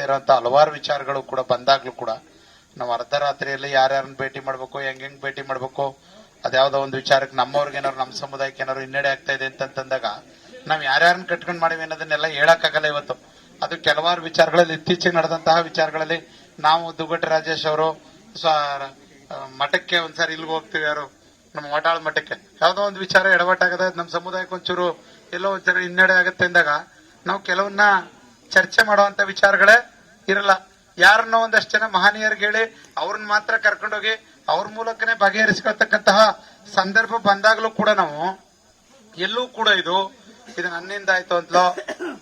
ಇರುವಂತ ಹಲವಾರು ವಿಚಾರಗಳು ಕೂಡ ಬಂದಾಗ್ಲೂ ಕೂಡ ನಾವು ಅರ್ಧ ರಾತ್ರಿಯಲ್ಲಿ ಯಾರ್ಯಾರನ್ನ ಭೇಟಿ ಮಾಡ್ಬೇಕು, ಹೆಂಗ್ ಭೇಟಿ ಮಾಡ್ಬೇಕು, ಅದ್ಯಾವ್ದೋ ಒಂದು ವಿಚಾರಕ್ಕೆ ನಮ್ಮವ್ರಿಗೆ ಏನಾದ್ರು ನಮ್ಮ ಸಮುದಾಯಕ್ಕೆ ಏನಾದ್ರು ಹಿನ್ನಡೆ ಆಗ್ತಾ ಇದೆ ಅಂತಂದಾಗ ನಾವ್ ಯಾರ್ಯಾರನ್ನ ಕಟ್ಕೊಂಡ್ ಮಾಡಿವಿ ಅನ್ನೋದನ್ನೆಲ್ಲ ಹೇಳಕ್ಕಾಗಲ್ಲ ಇವತ್ತು. ಅದು ಕೆಲವಾರು ವಿಚಾರಗಳಲ್ಲಿ ಇತ್ತೀಚೆಗೆ ನಡೆದಂತಹ ವಿಚಾರಗಳಲ್ಲಿ ನಾವು ದುಗ್ಗಟ್ಟ ರಾಜೇಶ್ ಅವರು ಮಠಕ್ಕೆ ಒಂದ್ಸಾರಿ ಇಲ್ಲಿಗೆ ಹೋಗ್ತೀವಿ, ಯಾರು ನಮ್ಮ ಮಠಾಳ ಮಠಕ್ಕೆ ಯಾವ್ದೋ ಒಂದು ವಿಚಾರ ಎಡವಟ್ಟಾಗದ ನಮ್ಮ ಸಮುದಾಯಕ್ಕೆ ಒಂಚೂರು ಎಲ್ಲೋ ಒಂಚೂರು ಹಿನ್ನಡೆ ಆಗುತ್ತೆ ಅಂದಾಗ ನಾವು ಕೆಲವನ್ನ ಚರ್ಚೆ ಮಾಡುವಂತ ವಿಚಾರಗಳೇ ಇರಲ್ಲ. ಯಾರನ್ನೋ ಒಂದಷ್ಟು ಜನ ಮಹನೀಯರಿಗೆ ಹೇಳಿ ಅವ್ರನ್ನ ಮಾತ್ರ ಕರ್ಕೊಂಡೋಗಿ ಅವ್ರ ಮೂಲಕನೇ ಬಗೆಹರಿಸ್ಕೊಳ್ತಕ್ಕಂತಹ ಸಂದರ್ಭ ಬಂದಾಗ್ಲೂ ಕೂಡ ನಾವು ಎಲ್ಲೂ ಕೂಡ ಇದು ನನ್ನಿಂದ ಆಯ್ತು ಅಂತಲೋ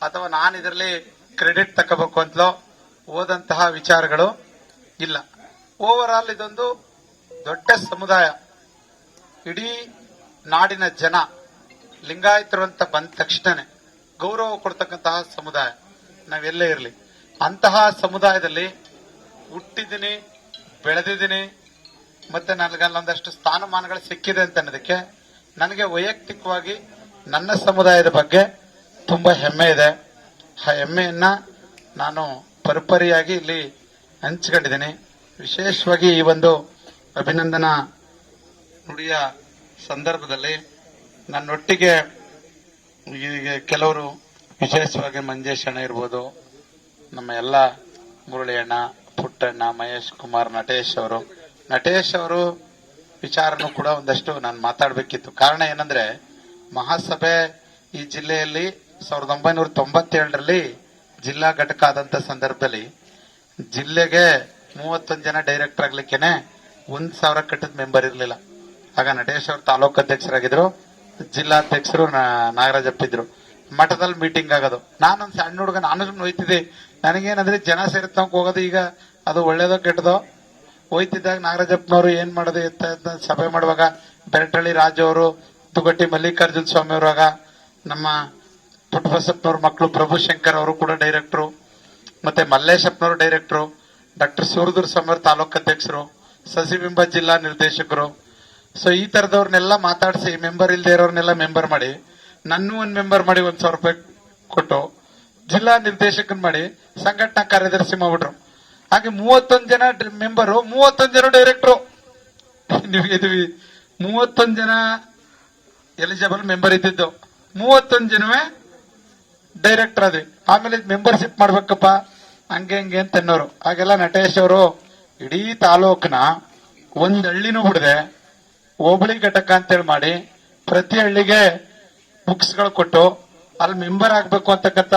ಅಥವಾ ನಾನು ಇದರಲ್ಲಿ ಕ್ರೆಡಿಟ್ ತಗೋಬೇಕು ಅಂತಲೋ ಓದಂತಹ ವಿಚಾರಗಳು ಇಲ್ಲ. ಓವರ್ ಆಲ್ ಇದೊಂದು ದೊಡ್ಡ ಸಮುದಾಯ. ಇಡೀ ನಾಡಿನ ಜನ ಲಿಂಗಾಯತರು ಅಂತ ಬಂದ ತಕ್ಷಣನೇ ಗೌರವ ಕೊಡ್ತಕ್ಕಂತಹ ಸಮುದಾಯ ನಾವೆಲ್ಲೇ ಇರಲಿ. ಅಂತಹ ಸಮುದಾಯದಲ್ಲಿ ಹುಟ್ಟಿದ್ದೀನಿ, ಬೆಳೆದಿದ್ದೀನಿ, ಮತ್ತೆ ನನಗಲ್ಲೊಂದಷ್ಟು ಸ್ಥಾನಮಾನಗಳು ಸಿಕ್ಕಿದೆ ಅಂತ ಅನ್ನೋದಕ್ಕೆ ನನಗೆ ವೈಯಕ್ತಿಕವಾಗಿ ನನ್ನ ಸಮುದಾಯದ ಬಗ್ಗೆ ತುಂಬಾ ಹೆಮ್ಮೆ ಇದೆ. ಆ ಹೆಮ್ಮೆಯನ್ನ ನಾನು ಪರಿಪರಿಯಾಗಿ ಇಲ್ಲಿ ಹಂಚಿಕೊಂಡಿದ್ದೀನಿ. ವಿಶೇಷವಾಗಿ ಈ ಒಂದು ಅಭಿನಂದನಾ ನುಡಿಯ ಸಂದರ್ಭದಲ್ಲಿ ನನ್ನೊಟ್ಟಿಗೆ ಈಗ ಕೆಲವರು ವಿಶೇಷವಾಗಿ ಮಂಜೇಶ್ ಅಣ್ಣ ಇರ್ಬೋದು, ನಮ್ಮ ಎಲ್ಲ ಮುರಳಿ ಅಣ್ಣ, ಪುಟ್ಟಣ್ಣ, ಮಹೇಶ್ ಕುಮಾರ್, ನಟೇಶ್ ಅವರು ವಿಚಾರನೂ ಕೂಡ ಒಂದಷ್ಟು ನಾನು ಮಾತಾಡಬೇಕಿತ್ತು. ಕಾರಣ ಏನಂದ್ರೆ ಮಹಾಸಭೆ ಈ ಜಿಲ್ಲೆಯಲ್ಲಿ 1997ರಲ್ಲಿ ಜಿಲ್ಲಾ ಘಟಕ ಆದಂತ ಸಂದರ್ಭದಲ್ಲಿ ಜಿಲ್ಲೆಗೆ 31 ಜನ ಡೈರೆಕ್ಟರ್ ಆಗ್ಲಿಕ್ಕೇನೆ 1,000 ಕಟ್ಟದ ಮೆಂಬರ್ ಇರಲಿಲ್ಲ. ಆಗ ನಟೇಶ್ ಅವರು ತಾಲೂಕು ಅಧ್ಯಕ್ಷರಾಗಿದ್ರು, ಜಿಲ್ಲಾಧ್ಯಕ್ಷರು ನಾಗರಾಜಪ್ಪ ಇದ್ರು. ಮಠದಲ್ಲಿ ಮೀಟಿಂಗ್ ಆಗೋದು, ನಾನೊಂದು ಸಣ್ಣ ಹುಡುಗ, ನಾನು ಹೋಯ್ತಿದ್ದೆ. ನನಗೇನಂದ್ರೆ ಜನ ಸೇರಿತಂಕ ಹೋಗೋದು, ಈಗ ಅದು ಒಳ್ಳೇದೋ ಕೆಟ್ಟದೋ. ಹೋಯ್ತಿದ್ದಾಗ ನಾಗರಾಜಪ್ಪನವರು ಏನ್ ಮಾಡೋದು ಎತ್ತ ಸಭೆ ಮಾಡುವಾಗ ಬೆರಟಳ್ಳಿ ರಾಜು ಅವರು, ತುಗಟ್ಟಿ ಮಲ್ಲಿಕಾರ್ಜುನ ಸ್ವಾಮಿ ಅವರಾಗ ನಮ್ಮ ಪುಟ್ಟಬಸಪ್ಪನವ್ರ ಮಕ್ಕಳು ಪ್ರಭುಶಂಕರ್ ಅವರು ಕೂಡ ಡೈರೆಕ್ಟರು, ಮತ್ತೆ ಮಲ್ಲೇಶಪ್ಪನವರು ಡೈರೆಕ್ಟರು, ಡಾಕ್ಟರ್ ಸೂರದೂರ್ ಸ್ವಾಮಿ ಅವರು ತಾಲೂಕು ಅಧ್ಯಕ್ಷರು, ಸಸಿಬಿಂಬ ಜಿಲ್ಲಾ ನಿರ್ದೇಶಕರು. ಸೊ ಈ ತರದವ್ರನ್ನೆಲ್ಲ ಮಾತಾಡಿಸಿ ಮೆಂಬರ್ ಇಲ್ದೇ ಇರೋರ್ನೆಲ್ಲ ಮೆಂಬರ್ ಮಾಡಿ, ನನ್ನೂ ಒಂದ್ ಮೆಂಬರ್ ಮಾಡಿ 1,000 ರೂಪಾಯಿ ಕೊಟ್ಟು ಜಿಲ್ಲಾ ನಿರ್ದೇಶಕನ್ ಮಾಡಿ ಸಂಘಟನಾ ಕಾರ್ಯದರ್ಶಿ ಮಾಡ್ಬಿಟ್ರು. ಹಾಗೆ 31 ಜನ ಮೆಂಬರು, 31 ಜನ ಡೈರೆಕ್ಟರು. ನಿಮಗೆ 31 ಜನ ಎಲಿಜಿಬಲ್ ಮೆಂಬರ್ ಇದ್ದಿದ್ದು, 31 ಜನವೇ ಡೈರೆಕ್ಟರ್ ಅದೇ. ಆಮೇಲೆ ಮೆಂಬರ್ಶಿಪ್ ಮಾಡ್ಬೇಕಪ್ಪ ಹಂಗೆ ಹಂಗೆ ಅಂತ ಅನ್ನೋರು. ಹಾಗೆಲ್ಲ ನಟೇಶ್ ಅವರು ಇಡೀ ತಾಲೂಕಿನ ಒಂದ್ ಹಳ್ಳಿನೂ ಬಿಡದೆ ಹೋಬಳಿ ಘಟಕ ಅಂತೇಳಿ ಮಾಡಿ ಪ್ರತಿ ಹಳ್ಳಿಗೆ ಬುಕ್ಸ್ ಗಳು ಕೊಟ್ಟು ಅಲ್ಲಿ ಮೆಂಬರ್ ಆಗ್ಬೇಕು ಅಂತಕ್ಕಂಥ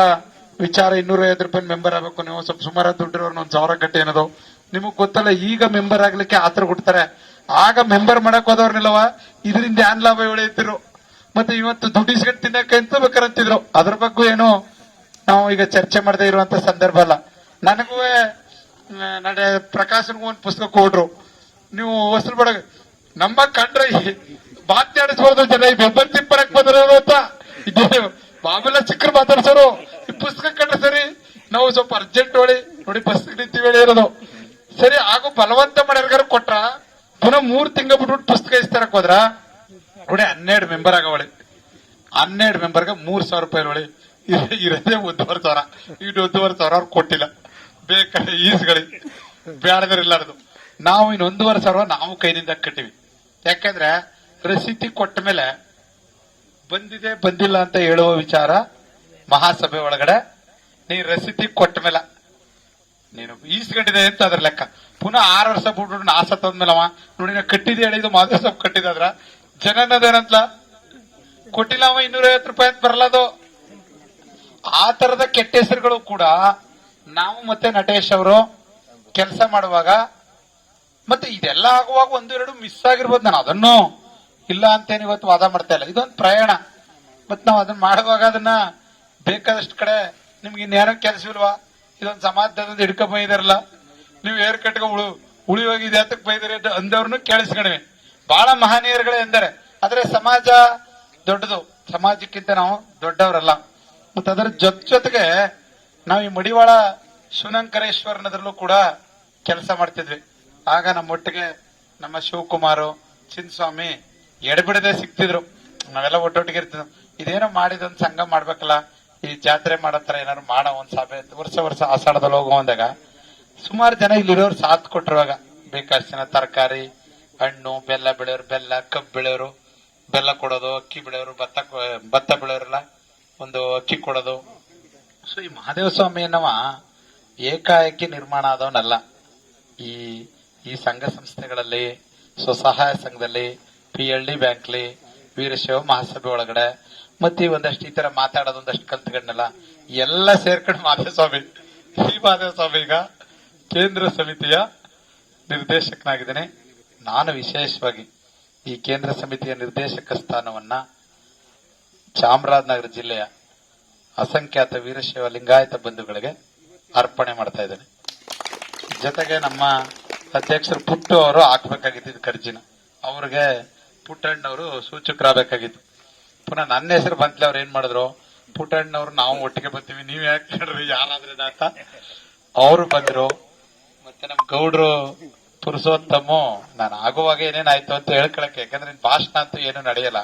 ವಿಚಾರ. 250 ರೂಪಾಯಿ ಮೆಂಬರ್ ಆಗ್ಬೇಕು, ನೀವು ಸ್ವಲ್ಪ ಸುಮಾರು ದುಡ್ಡಿರೋರ್ನ 1,000 ಕಟ್ಟಿ ಅನ್ನೋದು ನಿಮಗ್ ಗೊತ್ತಲ್ಲ. ಈಗ ಮೆಂಬರ್ ಆಗ್ಲಿಕ್ಕೆ ಆತರ ಕೊಡ್ತಾರೆ. ಆಗ ಮೆಂಬರ್ ಮಾಡಕ್ ಹೋದವ್ರನ್ನೆಲ್ಲವ ಇದರಿಂದ ಏನ್ ಲಾಭ ಬೆಳೆಯುತ್ತಿರು, ಮತ್ತೆ ಇವತ್ತು ದುಡ್ಡಿಸ್ಕೊಂಡು ತಿನ್ನಕ್ಕೆ ಎಂತ ಬೇಕಾರಂತಿದ್ರು. ಅದ್ರ ಬಗ್ಗೆ ಏನು ನಾವು ಈಗ ಚರ್ಚೆ ಮಾಡದೇ ಇರುವಂತ ಸಂದರ್ಭ ಅಲ್ಲ. ನನಗೂ ಪ್ರಕಾಶನ್ಗೂ ಒಂದು ಪುಸ್ತಕ ಕೊಡ್ರು, ನೀವು ಹೊಸರು ಬಡ ನಮ್ಮ ಕಂಡ್ರೆ ಮಾತಾಡಿಸ್ಬೋದು ಜನ ಈ ಮೆಂಬರ್ಶಿಪ್ ಬರಕ್ ಬಂದಿರೋರು ಅಂತ ಇದೇ ಮಾಮೂಲ ಚಿಕ್ಕರು ಮಾತಾಡ್ಸೋರು. ಈ ಪುಸ್ತಕ ಕಂಡ್ರೆ ಸರಿ ನಾವು ಸ್ವಲ್ಪ ಅರ್ಜೆಂಟ್ ಹೊಳಿ ನೋಡಿ ಪುಸ್ತಕ ನಿಂತೀವಿ ಹೇಳಿ ಇರೋದು ಸರಿ. ಹಾಗೂ ಬಲವಂತ ಮಾಡ್ಯಾರ ಕೊಟ್ರ ಪುನಃ 3 ತಿಂಗಳು ಬಿಟ್ಬಿಟ್ಟು ಪುಸ್ತಕ ಇಸ್ತಾರಕ್ ಹೋದ್ರ ನೋಡಿ 12 ಮೆಂಬರ್ ಆಗವಳಿ. 12 ಮೆಂಬರ್ಗೆ 3,000 ರೂಪಾಯಿ ಹೊಳಿ ಇರೋದೇ 1,500. ಈಗ 1,500 ಅವ್ರು ಕೊಟ್ಟಿಲ್ಲ, ಬೇಕಾದ್ರೆ ಈಸ್ಗಳಿ ಬೇಡದ್ರಿಲ್ಲಾರದು. ನಾವು ಇನ್ನು 1,500 ನಾವು ಕೈನಿಂದ ಕಟ್ಟಿವಿ. ಯಾಕಂದ್ರೆ ರಸೀತಿ ಕೊಟ್ಟ ಮೇಲೆ ಬಂದಿದೆ ಬಂದಿಲ್ಲ ಅಂತ ಹೇಳುವ ವಿಚಾರ ಮಹಾಸಭೆ ಒಳಗಡೆ. ನೀ ರಸೀತಿ ಕೊಟ್ಟ ಮೇಲೆ ನೀನು ಈಸ್ಕೊಂಡಿದೆ ಅಂತ ಅದ್ರ ಲೆಕ್ಕ. ಪುನಃ 6 ವರ್ಷ ಬಿಟ್ಬಿಟ್ಟು ನಾ ಸತ್ತೋದ್ಮೇಲೆ ಅವ ನೋಡಿ ನಾ ಕಟ್ಟಿದೆ ಹೇಳಿದ್ದು ಮಾಧವ ಸಾಬ್ ಕಟ್ಟಿದಾದ್ರ ಜನನದೇನಂತಲ ಕೊಟ್ಟಿಲ್ಲ ಅವ 250 ರೂಪಾಯಿ ಅಂತ ಬರಲದು. ಆ ತರದ ಕೆಟ್ಟ ಹೆಸರುಗಳು ಕೂಡ ನಾವು ಮತ್ತೆ ನಟೇಶ್ ಅವರು ಕೆಲಸ ಮಾಡುವಾಗ ಮತ್ತೆ ಇದೆಲ್ಲ ಆಗುವಾಗ 1-2 ಮಿಸ್ ಆಗಿರ್ಬೋದು. ನಾನು ಅದನ್ನು ಇಲ್ಲ ಅಂತೇನು ಇವತ್ತು ವಾದ ಮಾಡ್ತಾ ಇಲ್ಲ. ಇದೊಂದು ಪ್ರಯಾಣ. ಮತ್ ನಾವು ಅದನ್ನ ಮಾಡುವಾಗ ಅದನ್ನ ಬೇಕಾದಷ್ಟು ಕಡೆ ನಿಮ್ಗೆ ಇನ್ನೇನೋ ಕೆಲಸವಿಲ್ವಾ, ಇದೊಂದು ಸಮಾಜದಿಂದ ಹಿಡ್ಕೊಂಡ್ ಬೈದಾರಲ್ಲ, ನೀವು ಏರ್ ಕಟ್ಕ ಉಳಿಯೋಗಿದೆ ಅಂತಕ್ ಬೈದಾರೆ ಅಂದವ್ರನ್ನು ಕೇಳಿಸ್ಕೊಂಡಿವಿ. ಬಹಳ ಮಹನೀಯರುಗಳೇ ಎಂದರೆ, ಆದ್ರೆ ಸಮಾಜ ದೊಡ್ಡದು, ಸಮಾಜಕ್ಕಿಂತ ನಾವು ದೊಡ್ಡವರಲ್ಲ. ಮತ್ತೆ ಅದರ ಜೊತೆಗೆ ನಾವು ಈ ಮಡಿವಾಳ ಶಿವನಂಕರೇಶ್ವರನದ್ರಲ್ಲೂ ಕೂಡ ಕೆಲಸ ಮಾಡ್ತಿದ್ವಿ. ಆಗ ನಮ್ಮೊಟ್ಟಿಗೆ ನಮ್ಮ ಶಿವಕುಮಾರು, ಚಿನ್ಸ್ವಾಮಿ ಎಡಬಿಡದೆ ಸಿಕ್ತಿದ್ರು. ನಾವೆಲ್ಲ ಒಟ್ಟೊಟ್ಟಿಗೆ ಇರ್ತಿದ್ವು. ಇದೇನೋ ಮಾಡಿದೊಂದು ಸಂಘ ಮಾಡ್ಬೇಕಲ್ಲ, ಈ ಜಾತ್ರೆ ಮಾಡತ್ರ ಏನಾದ್ರು ಮಾಡೋ ಒಂದ್ ಸಭೆ ವರ್ಷ ಆಷಾಢದಲ್ಲಿ ಹೋಗೋ ಅಂದಾಗ ಸುಮಾರು ಜನ ಇಲ್ಲಿರೋರು ಸಾಥ್ ಕೊಟ್ಟಿರುವಾಗ ಬೇಕಾದಷ್ಟು ಜನ ತರಕಾರಿ, ಹಣ್ಣು, ಬೆಲ್ಲ ಬೆಳೆಯೋರು ಬೆಲ್ಲ, ಕಬ್ಬು ಬೆಳೆಯೋರು ಬೆಲ್ಲ ಕೊಡೋದು, ಅಕ್ಕಿ ಬೆಳೆಯೋರು ಭತ್ತ ಬೆಳೆಯೋರೆಲ್ಲ ಒಂದು ಅಕ್ಕಿ ಕೊಡೋದು. ಸೊ ಈ ಮಹಾದೇವ ಸ್ವಾಮಿ ಅನ್ನವ ಏಕಾಏಕಿ ನಿರ್ಮಾಣ ಆದವನಲ್ಲ. ಈ ಈ ಸಂಘ ಸಂಸ್ಥೆಗಳಲ್ಲಿ, ಸ್ವಸಹಾಯ ಸಂಘದಲ್ಲಿ, PLD ಬ್ಯಾಂಕ್ಲಿ, ವೀರಶೈವ ಮಹಾಸಭೆ ಒಳಗಡೆ ಮತ್ತೆ ಒಂದಷ್ಟು ಈ ತರ ಮಾತಾಡೋದು ಒಂದಷ್ಟು ಕಲ್ತ್ಕೊಂಡಲ್ಲ ಎಲ್ಲ ಸೇರ್ಕೊಂಡು ಮಹಾದೇವ ಸ್ವಾಮಿ, ಈ ಮಹಾದೇವ ಸ್ವಾಮಿ ಈಗ ಕೇಂದ್ರ ಸಮಿತಿಯ ನಿರ್ದೇಶಕನಾಗಿದ್ದೇನೆ. ನಾನು ವಿಶೇಷವಾಗಿ ಈ ಕೇಂದ್ರ ಸಮಿತಿಯ ನಿರ್ದೇಶಕ ಸ್ಥಾನವನ್ನ ಚಾಮರಾಜನಗರ ಜಿಲ್ಲೆಯ ಅಸಂಖ್ಯಾತ ವೀರಶೈವ ಲಿಂಗಾಯತ ಬಂಧುಗಳಿಗೆ ಅರ್ಪಣೆ ಮಾಡ್ತಾ ಇದ್ದೇನೆ. ಜೊತೆಗೆ ನಮ್ಮ ಅಧ್ಯಕ್ಷರು ಪುಟ್ಟು ಅವರು ಹಾಕ್ಬೇಕಾಗಿದ್ದು ಕರ್ಜಿನ, ಅವ್ರಿಗೆ ಪುಟ್ಟಣ್ಣವರು ಸೂಚಕರಾಗಬೇಕಾಗಿತ್ತು. ಪುನಃ ನನ್ನ ಹೆಸರು ಬಂತ್ಲೆ ಅವ್ರು ಏನ್ ಮಾಡಿದ್ರು, ಪುಟ್ಟಣ್ಣವ್ರು ನಾವು ಒಟ್ಟಿಗೆ ಬರ್ತೀವಿ, ನೀವ್ ಯಾಕೆ ಹೇಳ್ರಿ ಯಾರಾದ್ರೆ ಅಂತ ಅವರು ಬಂದ್ರು. ಮತ್ತೆ ನಮ್ ಗೌಡ್ರು ಪುರುಷೋತ್ತಮ, ನಾನು ಆಗುವಾಗ ಏನೇನಾಯ್ತು ಅಂತ ಹೇಳ್ಕೊಳಕ್ಕೆ, ಯಾಕಂದ್ರೆ ಭಾಷಣ ಅಂತೂ ಏನು ನಡೆಯಲ್ಲ.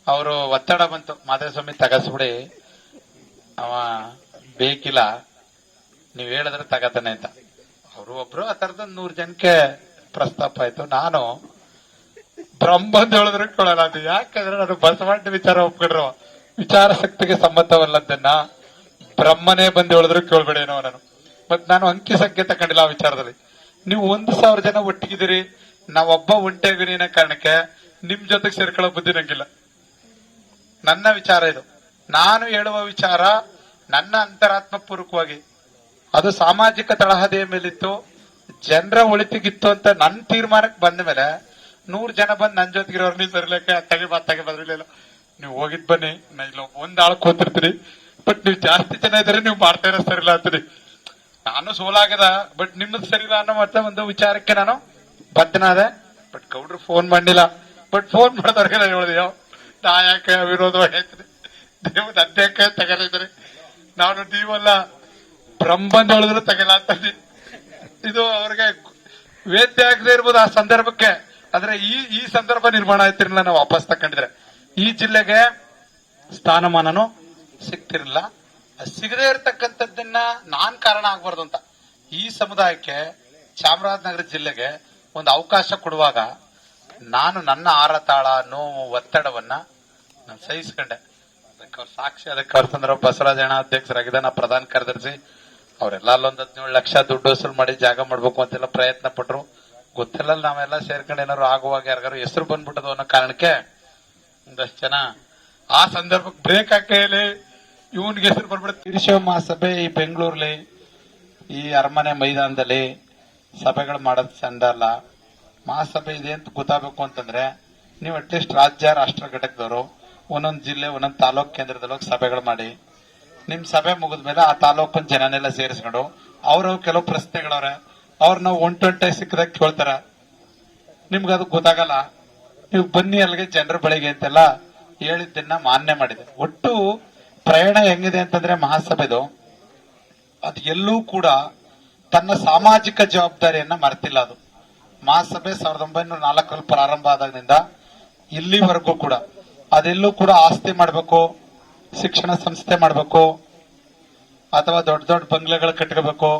ಅವರು ಒತ್ತಡ ಬಂತು, ಮಾಧವಸ್ವಾಮಿ ತಗಸ್ಬಿಡಿ, ಅವ ಬೇಕಿಲ್ಲ, ನೀವ್ ಹೇಳಿದ್ರೆ ತಗತಾನೆ ಅಂತ. ಅವರು ಒಬ್ರು ಆ ತರದ 100 ಜನಕ್ಕೆ ಪ್ರಸ್ತಾಪ ಆಯ್ತು. ನಾನು ಬ್ರಹ್ಮಂದ್ ಹೇಳಿದ್ರೆ ಕೇಳಲ್ಲ, ಅದು ಯಾಕಂದ್ರೆ ನಾನು ಬಸವಣ್ಣ ವಿಚಾರ ಒಪ್ಕೊಂಡ್ರು, ವಿಚಾರ ಶಕ್ತಿಗೆ ಸಮ್ಮತವಲ್ಲದನ್ನ ಬ್ರಹ್ಮನೇ ಬಂದು ಹೇಳಿದ್ರು ಕೇಳ್ಬೇಡೇನೋ ನಾನು. ಮತ್ ನಾನು ಅಂಕಿ ಸಂಖ್ಯೆ ತಗೊಂಡಿಲ್ಲ ಆ ವಿಚಾರದಲ್ಲಿ. ನೀವು 1,000 ಜನ ಒಟ್ಟಿಗಿದ್ದೀರಿ, ನಾವೊಬ್ಬ ಒಂಟೆಗಿರಿ ಅನ್ನೋ ಕಾರಣಕ್ಕೆ ನಿಮ್ ಜೊತೆಗೆ ಸೇರ್ಕೊಳ್ಳೋ ಬುದ್ಧಿ ನಂಗಿಲ್ಲ. ನನ್ನ ವಿಚಾರ ಇದು, ನಾನು ಹೇಳುವ ವಿಚಾರ ನನ್ನ ಅಂತರಾತ್ಮ ಪೂರ್ವಕವಾಗಿ, ಅದು ಸಾಮಾಜಿಕ ತಳಹದಿಯ ಮೇಲಿತ್ತು, ಜನರ ಒಳಿತಿಗಿತ್ತು ಅಂತ ನನ್ನ ತೀರ್ಮಾನಕ್ಕೆ ಬಂದ ಮೇಲೆ 100 ಜನ ಬಂದು ನನ್ನ ಜೊತೆಗಿರೋರು ನೀವು ಬರ್ಲಿಕ್ಕೆ ತಗೆ ಬದ್ರಿಲ್ಲ, ನೀವು ಹೋಗಿದ್ ಬನ್ನಿ, ನಾ ಇಲ್ಲ ಒಂದ್ ಆಳ್ ಕೂತಿರ್ತೀರಿ, ಬಟ್ ನೀವು ಜಾಸ್ತಿ ಜನ ಇದ್ರೆ ನೀವು ಮಾಡ್ತಾ ಇರೋ ಸರಿಲ್ಲ ಅಂತೀರಿ. ನಾನು ಸೋಲಾಗದ, ಬಟ್ ನಿಮ್ಮದು ಸರಿಲ್ಲ ಅನ್ನೋ ಮತ್ತೆ ಒಂದು ವಿಚಾರಕ್ಕೆ ನಾನು ಬದ್ಧನಾದೆ. ಬಟ್ ಗೌಡ್ರು ಫೋನ್ ಮಾಡಿಲ್ಲ, ಬಟ್ ಫೋನ್ ಮಾಡಿದವ್ರಿಗೆಲ್ಲ ಹೇಳಿದೆಯೋ ನಾ ಯಾಕೆ ವಿರೋಧ ಹೇಳ್ತೀನಿ, ದೇವದ ಅಧ್ಯಕ್ಷ ತಗಲಿದ್ರೆ ನಾನು ನೀವಲ್ಲ ಬ್ರಹ್ಮಂದ್ ಹೇಳಿದ್ರು ತಗಲ್ಲ ಅಂತ. ಇದು ಅವ್ರಿಗೆ ವೇದ್ಯ ಆಗದೆ ಇರ್ಬೋದು ಆ ಸಂದರ್ಭಕ್ಕೆ, ಆದ್ರೆ ಈ ಸಂದರ್ಭ ನಿರ್ಮಾಣ ಆಯ್ತಿರಲಿಲ್ಲ. ನಾವು ವಾಪಸ್ ತಕೊಂಡಿದ್ರೆ ಈ ಜಿಲ್ಲೆಗೆ ಸ್ಥಾನಮಾನನು ಸಿಗ್ತಿರ್ಲಿಲ್ಲ. ಸಿಗದೇ ಇರತಕ್ಕಂಥದ್ದನ್ನ ನಾನ್ ಕಾರಣ ಆಗ್ಬಾರ್ದು ಅಂತ ಈ ಸಮುದಾಯಕ್ಕೆ ಚಾಮರಾಜನಗರ ಜಿಲ್ಲೆಗೆ ಒಂದು ಅವಕಾಶ ಕೊಡುವಾಗ ನಾನು ನನ್ನ ಆರತಾಳ, ನೋವು, ಒತ್ತಡವನ್ನ ನಾನು ಸಹಿಸ್ಕೊಂಡೆ. ಅದಕ್ಕೆ ಅವ್ರ ಸಾಕ್ಷಿ, ಅದಕ್ಕೆ ಅವ್ರ ತಂದ್ರ ಬಸವರಾಜಣ್ಣ ಅಧ್ಯಕ್ಷರಾಗಿದ್ದ, ನಾ ಪ್ರಧಾನ ಕಾರ್ಯದರ್ಶಿ, ಅವರೆಲ್ಲ ಅಲ್ಲೊಂದು 17 ಲಕ್ಷ ದುಡ್ಡು ವಸೂಲು ಮಾಡಿ ಜಾಗ ಮಾಡ್ಬೇಕು ಅಂತೆಲ್ಲ ಪ್ರಯತ್ನ ಪಟ್ರು. ಗೊತ್ತಿಲ್ಲ, ನಾವೆಲ್ಲ ಸೇರ್ಕೊಂಡು ಏನಾದ್ರು ಆಗುವಾಗ ಯಾರಿಗಾರು ಹೆಸರು ಬಂದ್ಬಿಟ್ಟದು ಅನ್ನೋ ಕಾರಣಕ್ಕೆ ಒಂದಷ್ಟು ಜನ ಆ ಸಂದರ್ಭಕ್ಕೆ ಬ್ರೇಕ್ ಹಾಕಲಿ ಇವನ್ಗೆ ಹೆಸರು ಬಂದ್ಬಿಡುತ್ತೆ. ವೀರಶೈವ ಮಹಾಸಭೆ ಈ ಬೆಂಗಳೂರಲ್ಲಿ ಈ ಅರಮನೆ ಮೈದಾನದಲ್ಲಿ ಸಭೆಗಳು ಮಾಡೋದು ಚಂದ ಅಲ್ಲ. ಮಹಾಸಭೆ ಇದೆ ಅಂತ ಗೊತ್ತಾಗಬೇಕು ಅಂತಂದ್ರೆ ನೀವು ಅಟ್ಲೀಸ್ಟ್ ರಾಜ್ಯ ರಾಷ್ಟ್ರ ಘಟಕದವರು ಒಂದೊಂದು ಜಿಲ್ಲೆ ಒಂದೊಂದು ತಾಲೂಕ್ ಕೇಂದ್ರದಲ್ಲಿ ಹೋಗಿ ಸಭೆಗಳು ಮಾಡಿ, ನಿಮ್ ಸಭೆ ಮುಗಿದ್ಮೇಲೆ ಆ ತಾಲೂಕಿನ ಜನನೆಲ್ಲ ಸೇರಿಸ್ಕೊಂಡು ಅವ್ರ ಕೆಲವು ಪ್ರಶ್ನೆಗಳವ್ರೆ, ಅವ್ರನ್ನ ಒಂಟೊಂಟೆ ಸಿಕ್ಕದಾಗ ಕೇಳ್ತಾರ, ನಿಮ್ಗೆ ಅದು ಗೊತ್ತಾಗಲ್ಲ. ನೀವು ಬನ್ನಿ ಅಲ್ಲಿಗೆ ಜನರ ಬಳಿಗೆ ಅಂತೆಲ್ಲ ಹೇಳಿದ್ದನ್ನ ಮಾನ್ಯ ಮಾಡಿದೆ. ಒಟ್ಟು ಪ್ರಯಾಣ ಹೆಂಗಿದೆ ಅಂತಂದ್ರೆ ಮಹಾಸಭೆದು ಅದು ಎಲ್ಲೂ ಕೂಡ ತನ್ನ ಸಾಮಾಜಿಕ ಜವಾಬ್ದಾರಿಯನ್ನ ಮರೆತಿಲ್ಲ. ಅದು ಮಹಾಸಭೆ 1904 ಪ್ರಾರಂಭ ಆದಾಗಿನಿಂದ ಇಲ್ಲಿವರೆಗೂ ಕೂಡ ಅದೆಲ್ಲೂ ಕೂಡ ಆಸ್ತಿ ಮಾಡಬೇಕು, ಶಿಕ್ಷಣ ಸಂಸ್ಥೆ ಮಾಡಬೇಕು, ಅಥವಾ ದೊಡ್ಡ ದೊಡ್ಡ ಬಂಗ್ಲೆಗಳು ಕಟ್ಕೋಬೇಕು,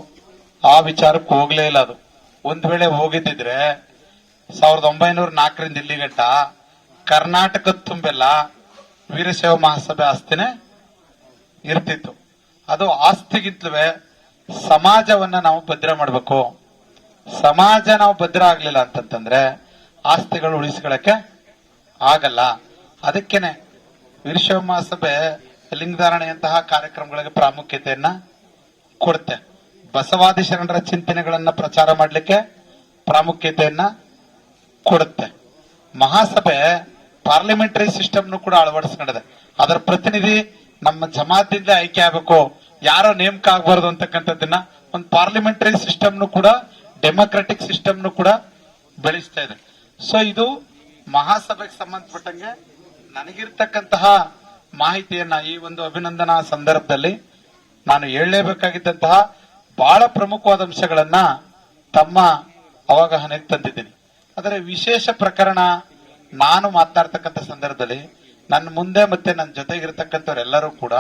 ಆ ವಿಚಾರಕ್ಕೆ ಹೋಗ್ಲೇ ಇಲ್ಲ. ಅದು ಒಂದ್ ವೇಳೆ ಹೋಗಿದ್ದಿದ್ರೆ 1904ರಿಂದ ಇಲ್ಲಿ ಗಂಟ ಕರ್ನಾಟಕದ ತುಂಬೆಲ್ಲ ವೀರಶೈವ ಮಹಾಸಭೆ ಆಸ್ತಿನೇ ಇರ್ತಿತ್ತು. ಅದು ಆಸ್ತಿಗಿಂತಲೂ ಸಮಾಜವನ್ನ ನಾವು ಭದ್ರ ಮಾಡಬೇಕು. ಸಮಾಜ ನಾವು ಭದ್ರ ಆಗ್ಲಿಲ್ಲ ಅಂತಂತಂದ್ರೆ ಆಸ್ತಿಗಳು ಉಳಿಸ್ಕೊಳ್ಳಕ್ಕೆ ಆಗಲ್ಲ. ಅದಕ್ಕೇನೆ ವೀರಶೈವ ಮಹಾಸಭೆ ಲಿಂಗಧಾರಣೆಯಂತಹ ಕಾರ್ಯಕ್ರಮಗಳಿಗೆ ಪ್ರಾಮುಖ್ಯತೆಯನ್ನ ಕೊಡುತ್ತೆ. ಬಸವಾದಿ ಶರಣರ ಚಿಂತನೆಗಳನ್ನ ಪ್ರಚಾರ ಮಾಡಲಿಕ್ಕೆ ಪ್ರಾಮುಖ್ಯತೆಯನ್ನ ಕೊಡುತ್ತೆ. ಮಹಾಸಭೆ ಪಾರ್ಲಿಮೆಂಟರಿ ಸಿಸ್ಟಮ್ನು ಕೂಡ ಅಳವಡಿಸ್ಕೊಂಡಿದೆ. ಅದರ ಪ್ರತಿನಿಧಿ ನಮ್ಮ ಜಮಾತಿಂದ ಆಯ್ಕೆ ಆಗಬೇಕು, ಯಾರೋ ನೇಮಕ ಆಗಬಾರ್ದು ಅಂತಕ್ಕಂಥದ್ದನ್ನ ಒಂದು ಪಾರ್ಲಿಮೆಂಟರಿ ಸಿಸ್ಟಮ್ನು ಕೂಡ, ಡೆಮೊಕ್ರೆಟಿಕ್ ಸಿಸ್ಟಮ್ನು ಕೂಡ ಬೆಳೆಸ್ತಾ ಇದೆ. ಸೊ ಇದು ಮಹಾಸಭೆಗೆ ಸಂಬಂಧಪಟ್ಟಂಗೆ ನನಗಿರ್ತಕ್ಕಂತಹ ಮಾಹಿತಿಯನ್ನ ಈ ಒಂದು ಅಭಿನಂದನಾ ಸಂದರ್ಭದಲ್ಲಿ ನಾನು ಹೇಳಲೇಬೇಕಾಗಿದ್ದಂತಹ ಬಹಳ ಪ್ರಮುಖವಾದ ಅಂಶಗಳನ್ನ ತಮ್ಮ ಅವಗಾಹನೆಗೆ ತಂದಿದ್ದೀನಿ. ಆದರೆ ವಿಶೇಷ ಪ್ರಕರಣ ನಾನು ಮಾತನಾಡ್ತಕ್ಕಂಥ ಸಂದರ್ಭದಲ್ಲಿ ನನ್ನ ಮುಂದೆ ಮತ್ತೆ ನನ್ನ ಜೊತೆಗಿರ್ತಕ್ಕಂಥವರೆಲ್ಲರೂ ಕೂಡ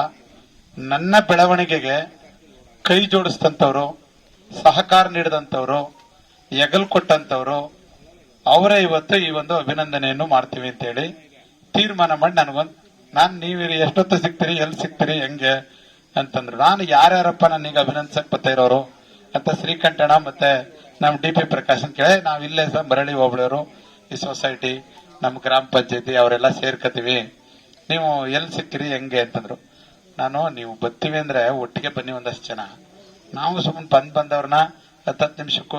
ನನ್ನ ಬೆಳವಣಿಗೆಗೆ ಕೈ ಜೋಡಿಸಿದಂಥವ್ರು, ಸಹಕಾರ ನೀಡಿದಂಥವ್ರು, ಹೆಗಲು ಕೊಟ್ಟಂತವ್ರು ಅವರೇ ಇವತ್ತು ಈ ಒಂದು ಅಭಿನಂದನೆಯನ್ನು ಮಾಡ್ತೀವಿ ಅಂತ ಹೇಳಿ ತೀರ್ಮಾನ ಮಾಡಿ ನಾನು ನೀವು ಎಷ್ಟೊತ್ತು ಸಿಗ್ತೀರಿ, ಎಲ್ಲಿ ಸಿಗ್ತೀರಿ, ಹೆಂಗೆ ಅಂತಂದ್ರು. ನಾನು ಯಾರ್ಯಾರಪ್ಪ ನನಗೆ ಅಭಿನಂದಿಸಕ್ ಬರ್ತಾ ಇರೋರು ಅಂತ ಶ್ರೀಕಂಠಣ್ಣ ಮತ್ತೆ ನಮ್ ಡಿ ಪಿ ಪ್ರಕಾಶನ್ ಕೇಳಿ, ನಾವ್ ಇಲ್ಲೇ ಸಹ ಮರಳಿ ಹೋಬಳಿಯವರು, ಈ ಸೊಸೈಟಿ, ನಮ್ ಗ್ರಾಮ ಪಂಚಾಯತಿ ಅವರೆಲ್ಲ ಸೇರ್ಕತೀವಿ, ನೀವು ಎಲ್ಲಿ ಸಿಕ್ಕಿರಿ ಹೆಂಗೆ ಅಂತಂದ್ರು. ನೀವು ಬರ್ತೀವಿ ಅಂದ್ರೆ ಒಟ್ಟಿಗೆ ಬನ್ನಿ ಒಂದಷ್ಟು ಜನ, ನಾವು ಸುಮ್ಮನೆ ಬಂದವ್ರನ್ನ 10 ನಿಮಿಷಕ್ಕೂ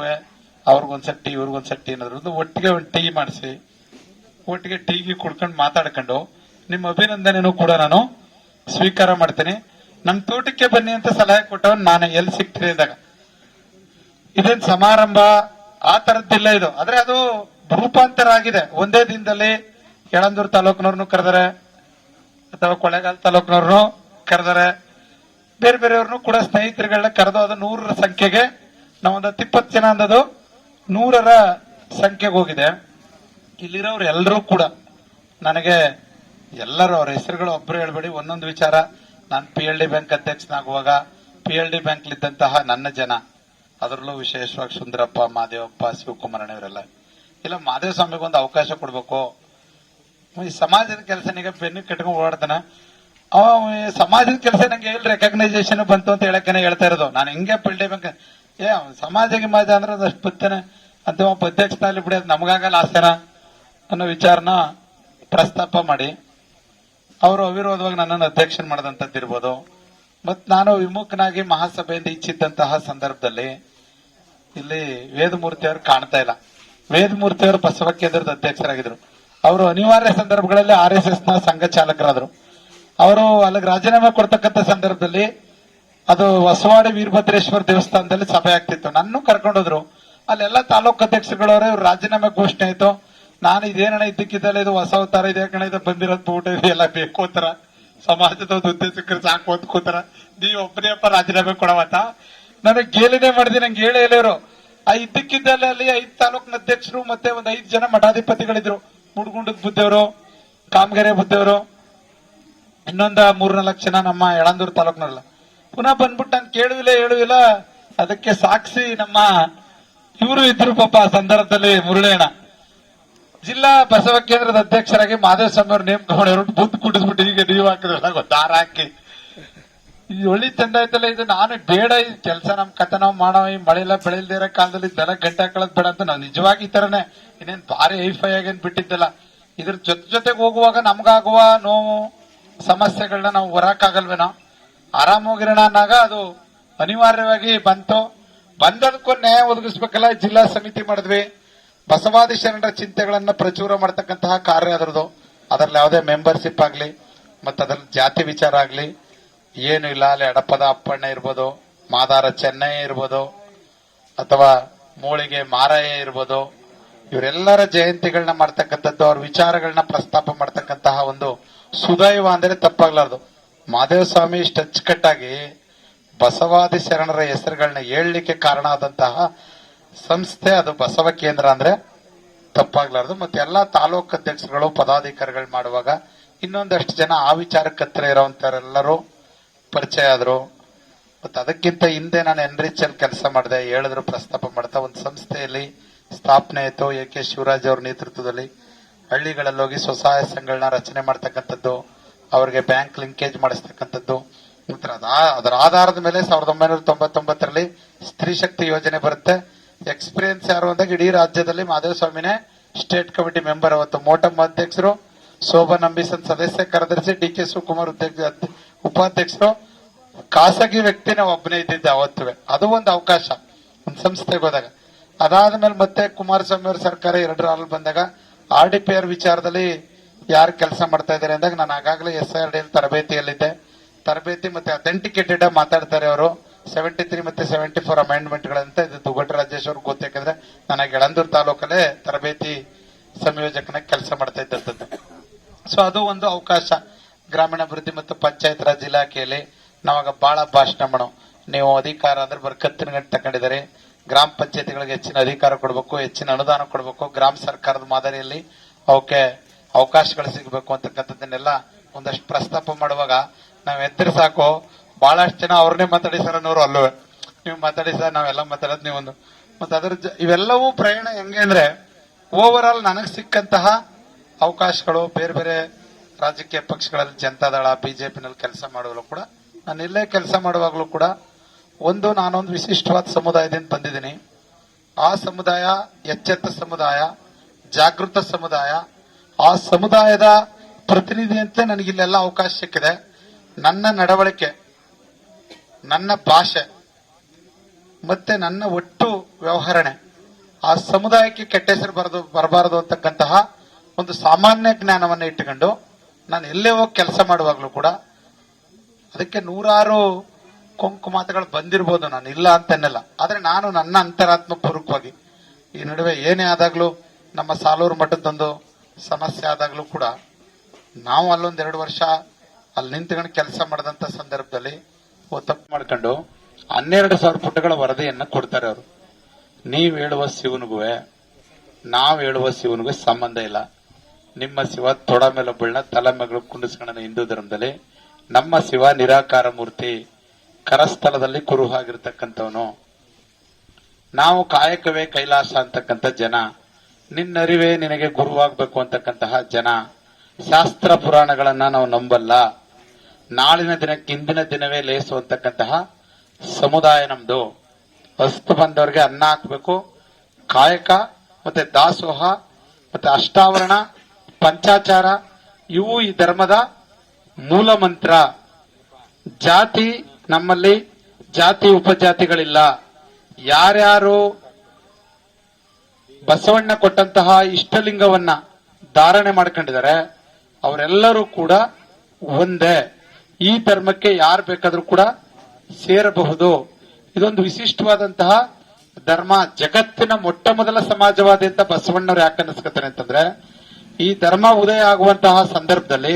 ಅವ್ರಿಗೊಂದ್ಸಟ್ಟಿ ಇವ್ರಿಗೊಂದ್ಸಟ್ಟಿ ಅನ್ನೋದ್ರದ್ದು ಒಟ್ಟಿಗೆ ಒಂದು ಟೀ ಮಾಡಿಸಿ, ಒಟ್ಟಿಗೆ ಟೀಗೆ ಕುಡ್ಕೊಂಡು ಮಾತಾಡ್ಕೊಂಡು ನಿಮ್ಮ ಅಭಿನಂದನೆನೂ ಕೂಡ ನಾನು ಸ್ವೀಕಾರ ಮಾಡ್ತೀನಿ. ನಮ್ ತೋಟಕ್ಕೆ ಬನ್ನಿ ಅಂತ ಸಲಹೆ ಕೊಟ್ಟವನ್ ನಾನು, ಎಲ್ಲಿ ಸಿಗ್ತೀರಿ ಅಂದಾಗ. ಇದೇನ್ ಸಮಾರಂಭ ಆ ತರದ್ದಿಲ್ಲ ಇದು, ಆದ್ರೆ ಅದು ರೂಪಾಂತರ ಆಗಿದೆ. ಒಂದೇ ದಿನದಲ್ಲಿ ಯಳಂದೂರು ತಾಲೂಕಿನವ್ರನ್ನು ಕರೆದರೆ, ಅಥವಾ ಕೊಳ್ಳೇಗಾಲ ತಾಲೂಕಿನವ್ರನ್ನು ಕರೆದರೆ, ಬೇರೆ ಬೇರೆಯವ್ರನ್ನು ಕೂಡ ಸ್ನೇಹಿತರುಗಳನ್ನ ಕರೆದು ಅದು 100ರ ಸಂಖ್ಯೆಗೆ, ನಾವೊಂದು 20 ಜನ ಅಂದದು 100ರ ಸಂಖ್ಯೆಗೆ ಹೋಗಿದೆ. ಇಲ್ಲಿರೋರು ಎಲ್ಲರೂ ಕೂಡ ನನಗೆ ಎಲ್ಲರೂ ಅವ್ರ ಹೆಸರುಗಳು ಒಬ್ರು ಹೇಳ್ಬೇಡಿ, ಒಂದೊಂದು ವಿಚಾರ. ನಾನು PLD ಬ್ಯಾಂಕ್ ಅಧ್ಯಕ್ಷನಾಗುವಾಗ PLD ಬ್ಯಾಂಕ್ ಇದ್ದಂತಹ ನನ್ನ ಜನ, ಅದರಲ್ಲೂ ವಿಶೇಷವಾಗಿ ಸುಂದರಪ್ಪ, ಮಾದೇವಪ್ಪ, ಶಿವಕುಮಾರಣ್ಣವರೆಲ್ಲ, ಇಲ್ಲ ಮಾದೇವ ಸ್ವಾಮಿಗೆ ಒಂದು ಅವಕಾಶ ಕೊಡ್ಬೇಕು, ಈ ಸಮಾಜದ ಕೆಲಸನಿಗೆ ಬೆನ್ನು ಕಟ್ಕೊಂಡು ಓಡಾಡ್ತಾನೆ, ಸಮಾಜದ ಕೆಲಸ ನಂಗೆ ಎಲ್ಲಿ ರೆಕಗ್ನೈಸೇಷನ್ ಬಂತು ಅಂತ ಹೇಳಕ್ಕೆ ಹೇಳ್ತಾ ಇರೋದು. ನಾನು ಹೆಂಗೆ PLD ಬ್ಯಾಂಕ್ ಸಮಾಜ ಗಿಮಾಜ ಅಂದ್ರೆ ಅದಷ್ಟು ಬತ್ತೇನೆ ಅಂತ ಒಬ್ಬ ಅಧ್ಯಕ್ಷನಲ್ಲಿ ಬಿಡಿ, ಅದು ನಮಗಾಗಲ್ಲ ಆಸೆನ ಅನ್ನೋ ವಿಚಾರನ ಪ್ರಸ್ತಾಪ ಮಾಡಿ ಅವರು ಅವಿರೋಧವಾಗಿ ನನ್ನನ್ನು ಅಧ್ಯಕ್ಷನ್ ಮಾಡದಂತದ್ದಿರ್ಬೋದು. ಮತ್ ನಾನು ವಿಮುಖನಾಗಿ ಮಹಾಸಭೆಯಿಂದ ಇಚ್ಛಿದ್ದಂತಹ ಸಂದರ್ಭದಲ್ಲಿ ಇಲ್ಲಿ ವೇದಮೂರ್ತಿ ಅವರು ಕಾಣ್ತಾ ಇಲ್ಲ. ವೇದಮೂರ್ತಿ ಅವರು ಬಸವ ಕೇಂದ್ರದ ಅಧ್ಯಕ್ಷರಾಗಿದ್ರು. ಅವರು ಅನಿವಾರ್ಯ ಸಂದರ್ಭಗಳಲ್ಲಿ RSS ನ ಸಂಘ ಚಾಲಕರಾದ್ರು. ಅವರು ಅಲ್ಲಿಗೆ ರಾಜೀನಾಮೆ ಕೊಡ್ತಕ್ಕಂಥ ಸಂದರ್ಭದಲ್ಲಿ ಅದು ಹೊಸವಾಡಿ ವೀರಭದ್ರೇಶ್ವರ ದೇವಸ್ಥಾನದಲ್ಲಿ ಸಭೆ ಆಗ್ತಿತ್ತು. ನನ್ನೂ ಕರ್ಕೊಂಡೋದ್ರು. ಅಲ್ಲೆಲ್ಲ ತಾಲೂಕು ಅಧ್ಯಕ್ಷರುಗಳವ್ರೆ, ಇವ್ರು ರಾಜೀನಾಮೆ ಘೋಷಣೆ ಆಯ್ತು. ನಾನು ಇದೇನಣ್ಣ ಇದ್ದಕ್ಕಿದ್ದಲ್ಲ, ಇದು ಹೊಸ ಅವತಾರ ಇದೆ ಕಣ, ಇದು ಬಂದಿರೋದು ಊಟ ಎಲ್ಲ ಬೇಕು ಅಂತಾರ, ಸಮಾಜದ ಉದ್ದೇಶಕ್ಕೆ ಸಾಕು ಅಂತ ಕೂತಾರ, ನೀವ್ ಒಬ್ಬನೇಪ್ಪ ರಾಜೀನಾಮೆ ಕೊಡವತ್ತ. ನನಗೆ ಗೇಲಿನೇ ಮಾಡಿದೆ, ನಂಗೆ ಹೇಳೇ ಇಲ್ಲವರು. ಆ ಇದ್ದಕ್ಕಿದ್ದಲ್ಲ ಅಲ್ಲಿ 5 ತಾಲೂಕಿನ ಅಧ್ಯಕ್ಷರು ಮತ್ತೆ ಒಂದು 5 ಜನ ಮಠಾಧಿಪತಿಗಳಿದ್ರು. ಮುಡ್ಗುಂಡದ ಬುದ್ಧವರು, ಕಾಮಗೆರೆ ಬುದ್ಧವರು, ಇನ್ನೊಂದ 3-4 ಜನ ನಮ್ಮ ಯಳಂದೂರು ತಾಲೂಕಿನಲ್ಲ. ಪುನಃ ಬಂದ್ಬಿಟ್ಟು ನಾನು ಹೇಳುವಿಲ್ಲ. ಅದಕ್ಕೆ ಸಾಕ್ಷಿ ನಮ್ಮ ಇವರು ಇದ್ರು ಪಾಪ ಆ ಸಂದರ್ಭದಲ್ಲಿ, ಮುರಳೇಣ ಜಿಲ್ಲಾ ಬಸವ ಕೇಂದ್ರದ ಅಧ್ಯಕ್ಷರಾಗಿ ಮಾದೇವಸ್ವಾಮಿ ಅವರು ನೇಮಕ ಮಾಡೋರು. ಬುದ್ಧ ಕುಡಿದ್ಬಿಟ್ಟು ಈಗ ನೀವು ಹಾಕಿದ್ರಲ್ಲ ದಾರ ಹಾಕಿ, ಈ ಒಳ್ಳೆ ಚಂದ ಆಯ್ತಲ್ಲ ಇದು. ನಾನು ಬೇಡ, ಈ ಕೆಲಸ ನಮ್ ಕತೆ ನಾವು ಮಾಡೋ, ಈ ಮಳೆಲ್ಲ ಬೆಳೆಯಲ್ದೇ ಇರೋ ಕಾಲದಲ್ಲಿ ದನ ಗಂಟೆ ಹಾಕೊಳ್ಳೋದು ಬೇಡ ಅಂತ ನಾವು ನಿಜವಾಗಿ ಈ ತರನೇ ಇನ್ನೇನ್ ಭಾರಿ ಹೈಫೈ ಆಗೇನ್ ಬಿಟ್ಟಿದ್ದಲ್ಲ. ಇದ್ರ ಜೊತೆಗೆ ಹೋಗುವಾಗ ನಮ್ಗಾಗುವ ನೋವು ಸಮಸ್ಯೆಗಳನ್ನ ನಾವು ಹೊರಕ್ಕಾಗಲ್ವೇನೋ, ಆರಾಮೋಗಿರೋಣ ಅನ್ನಾಗ ಅದು ಅನಿವಾರ್ಯವಾಗಿ ಬಂದದಕ್ಕೂ ನ್ಯಾಯ ಒದಗಿಸ್ಬೇಕಲ್ಲ. ಜಿಲ್ಲಾ ಸಮಿತಿ ಮಾಡಿದ್ವಿ. ಬಸವಾದಿ ಶರಣರ ಚಿಂತೆಗಳನ್ನ ಪ್ರಚುರ ಮಾಡತಕ್ಕಂತಹ ಕಾರ್ಯ ಅದರದು. ಅದರಲ್ಲಿ ಯಾವುದೇ ಮೆಂಬರ್ಶಿಪ್ ಆಗ್ಲಿ, ಮತ್ತೆ ಅದ್ರಲ್ಲಿ ಜಾತಿ ವಿಚಾರ ಆಗ್ಲಿ ಏನು ಇಲ್ಲ. ಅಲ್ಲಿ ಎಡಪದ ಅಪ್ಪಣ್ಣ ಇರ್ಬೋದು, ಮಾದಾರ ಚೆನ್ನಯ್ಯ ಇರ್ಬೋದು, ಅಥವಾ ಮೂಳಿಗೆ ಮಾರಯ್ಯ ಇರ್ಬೋದು, ಇವರೆಲ್ಲರ ಜಯಂತಿಗಳನ್ನ ಮಾಡ್ತಕ್ಕಂಥದ್ದು, ಅವ್ರ ವಿಚಾರಗಳನ್ನ ಪ್ರಸ್ತಾಪ ಮಾಡ್ತಕ್ಕಂತಹ ಒಂದು ಸುದೈವ ಅಂದ್ರೆ ತಪ್ಪಾಗ್ಲಾರ್ದು. ಮಾದೇವಸ್ವಾಮಿ ಇಷ್ಟು ಅಚ್ಚುಕಟ್ಟಾಗಿ ಬಸವಾದಿ ಶರಣರ ಹೆಸರುಗಳನ್ನ ಹೇಳಲಿಕ್ಕೆ ಕಾರಣ ಆದಂತಹ ಸಂಸ್ಥೆ ಅದು ಬಸವ ಕೇಂದ್ರ ಅಂದ್ರೆ ತಪ್ಪಾಗ್ಲಾರ್ದು. ಮತ್ತೆ ಎಲ್ಲಾ ತಾಲೂಕು ಅಧ್ಯಕ್ಷರುಗಳು, ಪದಾಧಿಕಾರಿಗಳು ಮಾಡುವಾಗ ಇನ್ನೊಂದಷ್ಟು ಜನ ಆ ವಿಚಾರಕ್ಕೆ ಹತ್ರ ಇರೋಂತರೆಲ್ಲರೂ ಪರಿಚಯ ಆದ್ರು. ಮತ್ತೆ ಅದಕ್ಕಿಂತ ಹಿಂದೆ ನಾನು ಎನ್ರಿಚ್ ಅಲ್ಲಿ ಕೆಲಸ ಮಾಡಿದೆ, ಹೇಳಿದ್ರು ಪ್ರಸ್ತಾಪ ಮಾಡ್ತಾ ಒಂದು ಸಂಸ್ಥೆಯಲ್ಲಿ ಸ್ಥಾಪನೆ ಆಯಿತು. AK ಶಿವರಾಜ್ ಅವ್ರ ನೇತೃತ್ವದಲ್ಲಿ ಹಳ್ಳಿಗಳಲ್ಲಿ ಹೋಗಿ ಸ್ವಸಹಾಯ ಸಂಘಗಳನ್ನ ರಚನೆ ಮಾಡ್ತಕ್ಕಂಥದ್ದು, ಅವರಿಗೆ ಬ್ಯಾಂಕ್ ಲಿಂಕೇಜ್ ಮಾಡಿಸ್ತಕ್ಕಂಥದ್ದು. ಅದರ ಆಧಾರದ ಮೇಲೆ 1999ರಲ್ಲಿ ಸ್ತ್ರೀ ಶಕ್ತಿ ಯೋಜನೆ ಬರುತ್ತೆ. ಎಕ್ಸ್ಪೀರಿಯನ್ಸ್ ಯಾರು ಅಂದಾಗ ಇಡೀ ರಾಜ್ಯದಲ್ಲಿ ಮಾದೇವಸ್ವಾಮಿನೇ ಸ್ಟೇಟ್ ಕಮಿಟಿ ಮೆಂಬರ್. ಅವತ್ತು ಮೋಟಮ್ ಅಧ್ಯಕ್ಷರು, ಶೋಭನ್ ಅಂಬಿಸನ್ ಸದಸ್ಯ ಕಾರ್ಯದರ್ಶಿ, DK ಶಿವಕುಮಾರ್ ಉಪಾಧ್ಯಕ್ಷರು, ಖಾಸಗಿ ವ್ಯಕ್ತಿ ನಾವು ಒಬ್ಬನೇ ಇದ್ದಿದ್ದೆ ಅವತ್ತುವೆ. ಅದು ಒಂದು ಅವಕಾಶ ಒಂದು ಸಂಸ್ಥೆಗೆ ಹೋದಾಗ. ಅದಾದ್ಮೇಲೆ ಮತ್ತೆ ಕುಮಾರಸ್ವಾಮಿ ಅವರ ಸರ್ಕಾರ 2 ಬಂದಾಗ RDPR ವಿಚಾರದಲ್ಲಿ ಯಾರು ಕೆಲಸ ಮಾಡ್ತಾ ಇದ್ದಾರೆ ಅಂದಾಗ ನಾನು ಆಗಾಗಲೇ SRD ತರಬೇತಿಯಲ್ಲಿದ್ದೆ. ತರಬೇತಿ ಮತ್ತೆ ಅಥೆಂಟಿಕೇಟೆಡ್ ಮಾತಾಡ್ತಾರೆ ಅವರು. 73 ಮತ್ತೆ 74 ಅಮೆಂಡ್ಮೆಂಟ್ ಗಳಂತ. ಇದು ದುಗಟ ರಾಜೇಶ್ ಅವ್ರಿಗೆ ಗೊತ್ತು, ಯಾಕಂದ್ರೆ ನನಗೆ ಯಳಂದೂರು ತಾಲೂಕಲ್ಲೇ ತರಬೇತಿ ಸಂಯೋಜಕನಾಗಿ ಕೆಲಸ ಮಾಡ್ತಾ ಇದ್ದಂಥದ್ದು. ಸೊ ಅದು ಒಂದು ಅವಕಾಶ. ಗ್ರಾಮೀಣಾಭಿವೃದ್ಧಿ ಮತ್ತು ಪಂಚಾಯತ್ ರಾಜ್ ಇಲಾಖೆಯಲ್ಲಿ ನಾವಾಗ ಬಹಳ ಭಾಷಣ ಮಾಡೋ, ನೀವು ಅಧಿಕಾರ ಅಂದ್ರೆ ಬರ್ ಕತ್ತಿನ ಗಂಟೆ ತಗೊಂಡಿದ್ದಾರೆ. ಗ್ರಾಮ ಪಂಚಾಯತಿಗಳಿಗೆ ಹೆಚ್ಚಿನ ಅಧಿಕಾರ ಕೊಡಬೇಕು, ಹೆಚ್ಚಿನ ಅನುದಾನ ಕೊಡಬೇಕು, ಗ್ರಾಮ ಸರ್ಕಾರದ ಮಾದರಿಯಲ್ಲಿ ಅವಕ್ಕೆ ಅವಕಾಶಗಳು ಸಿಗಬೇಕು ಅಂತಕ್ಕಂಥದ್ದನ್ನೆಲ್ಲ ಒಂದಷ್ಟು ಪ್ರಸ್ತಾಪ ಮಾಡುವಾಗ ನಾವ್ ಎದುರು ಸಾಕು ಬಹಳಷ್ಟು ಜನ ಅವ್ರನ್ನೇ ಮಾತಾಡಿ ಸರ್ ಅನ್ನೋರು ಅಲ್ಲವೇ, ನೀವು ಮಾತಾಡಿ ಸರ್ ನಾವೆಲ್ಲ ಮಾತಾಡೋದು ನೀವೊಂದು ಮತ್ತೆ ಅದ್ರ ಇವೆಲ್ಲವೂ ಪ್ರಯಾಣ ಹೆಂಗೆ ಅಂದ್ರೆ ಓವರ್ ಆಲ್ ನನಗೆ ಸಿಕ್ಕಂತಹ ಅವಕಾಶಗಳು ಬೇರೆ ಬೇರೆ ರಾಜಕೀಯ ಪಕ್ಷಗಳಲ್ಲಿ ಜನತಾದಳ ಬಿಜೆಪಿನಲ್ಲಿ ಕೆಲಸ ಮಾಡುವಾಗಲೂ ಕೂಡ ನಾನು ಇಲ್ಲೇ ಕೆಲಸ ಮಾಡುವಾಗಲೂ ಕೂಡ ನಾನೊಂದು ವಿಶಿಷ್ಟವಾದ ಸಮುದಾಯದಿಂದ ಬಂದಿದ್ದೀನಿ. ಆ ಸಮುದಾಯ ಎಚ್ಚೆತ್ತ ಸಮುದಾಯ, ಜಾಗೃತ ಸಮುದಾಯ. ಆ ಸಮುದಾಯದ ಪ್ರತಿನಿಧಿಯಂತೆ ನನಗಿಲ್ಲೆಲ್ಲ ಅವಕಾಶ ಸಿಕ್ಕಿದೆ. ನನ್ನ ನಡವಳಿಕೆ, ನನ್ನ ಭಾಷೆ ಮತ್ತೆ ನನ್ನ ಒಟ್ಟು ವ್ಯವಹರಣೆ ಆ ಸಮುದಾಯಕ್ಕೆ ಕೆಟ್ಟ ಹೆಸರು ಬರಬಾರದು ಅಂತಕ್ಕಂತಹ ಒಂದು ಸಾಮಾನ್ಯ ಜ್ಞಾನವನ್ನು ಇಟ್ಟುಕೊಂಡು ನಾನು ಎಲ್ಲೇ ಹೋಗಿ ಕೆಲಸ ಮಾಡುವಾಗಲೂ ಕೂಡ ಅದಕ್ಕೆ ನೂರಾರು ಕೊಂಕು ಮಾತುಗಳು ಬಂದಿರಬಹುದು, ನಾನು ಇಲ್ಲ ಅಂತನ್ನೆಲ್ಲ. ಆದ್ರೆ ನಾನು ನನ್ನ ಅಂತರಾತ್ಮ ಪೂರ್ವಕವಾಗಿ ಈ ನಡುವೆ ಏನೇ ಆದಾಗ್ಲೂ ನಮ್ಮ ಸಾಲೂರು ಮಠದೊಂದು ಸಮಸ್ಯೆ ಆದಾಗ್ಲೂ ಕೂಡ ನಾವು ಅಲ್ಲೊಂದೆರಡು ವರ್ಷ ಅಲ್ಲಿ ನಿಂತ್ಕೊಂಡು ಕೆಲಸ ಮಾಡಿದಂತ ಸಂದರ್ಭದಲ್ಲಿ ತಪ್ಪು ಮಾಡ್ಕೊಂಡು 12,000 ಪುಟಗಳ ವರದಿಯನ್ನ ಕೊಡ್ತಾರೆ ಅವರು. ನೀವ್ ಹೇಳುವ ಶಿವನಿಗೂ ನಾವ್ ಹೇಳುವ ಶಿವನಿಗೂ ಸಂಬಂಧ ಇಲ್ಲ. ನಿಮ್ಮ ಶಿವ ತೊಡ ಮೇಲೊಬ್ಬಳನ್ನ ತಲೆ ಮಗಳು ಕುಂಡಿಸ್ಕೊಂಡ ಹಿಂದೂ ಧರ್ಮದಲ್ಲಿ, ನಮ್ಮ ಶಿವ ನಿರಾಕಾರ ಮೂರ್ತಿ, ಕರಸ್ಥಲದಲ್ಲಿ ಕುರುಹಾಗಿರ್ತಕ್ಕಂಥವನು. ನಾವು ಕಾಯಕವೇ ಕೈಲಾಸ ಅಂತಕ್ಕಂಥ ಜನ, ನಿನ್ನರಿವೇ ನಿನಗೆ ಗುರುವಾಗಬೇಕು ಅಂತಕ್ಕಂತಹ ಜನ. ಶಾಸ್ತ್ರ ಪುರಾಣಗಳನ್ನ ನಾವು ನಂಬಲ್ಲ. ನಾಳಿನ ದಿನಕ್ಕೆ ಇಂದಿನ ದಿನವೇ ಲೇಸು ಅಂತಕ್ಕಂತಹ ಸಮುದಾಯ ನಮ್ದು. ಹಸ್ತು ಬಂದವರಿಗೆ ಅನ್ನ ಹಾಕಬೇಕು. ಕಾಯಕ ಮತ್ತೆ ದಾಸೋಹ ಮತ್ತೆ ಅಷ್ಟಾವರಣ, ಪಂಚಾಚಾರ ಇವು ಈ ಧರ್ಮದ ಮೂಲ ಮಂತ್ರ. ಜಾತಿ ನಮ್ಮಲ್ಲಿ ಜಾತಿ ಉಪಜಾತಿಗಳಿಲ್ಲ. ಯಾರ್ಯಾರು ಬಸವಣ್ಣ ಕೊಟ್ಟಂತಹ ಇಷ್ಟಲಿಂಗವನ್ನ ಧಾರಣೆ ಮಾಡ್ಕೊಂಡಿದ್ದಾರೆ ಅವರೆಲ್ಲರೂ ಕೂಡ ಒಂದೇ. ಈ ಧರ್ಮಕ್ಕೆ ಯಾರು ಬೇಕಾದ್ರೂ ಕೂಡ ಸೇರಬಹುದು. ಇದೊಂದು ವಿಶಿಷ್ಟವಾದಂತಹ ಧರ್ಮ. ಜಗತ್ತಿನ ಮೊಟ್ಟ ಮೊದಲ ಸಮಾಜವಾದಿ ಅಂತ ಬಸವಣ್ಣವ್ರು ಯಾಕೆ ಅನ್ನಿಸ್ಕೊತಾರೆ ಅಂತಂದ್ರೆ, ಈ ಧರ್ಮ ಉದಯ ಆಗುವಂತಹ ಸಂದರ್ಭದಲ್ಲಿ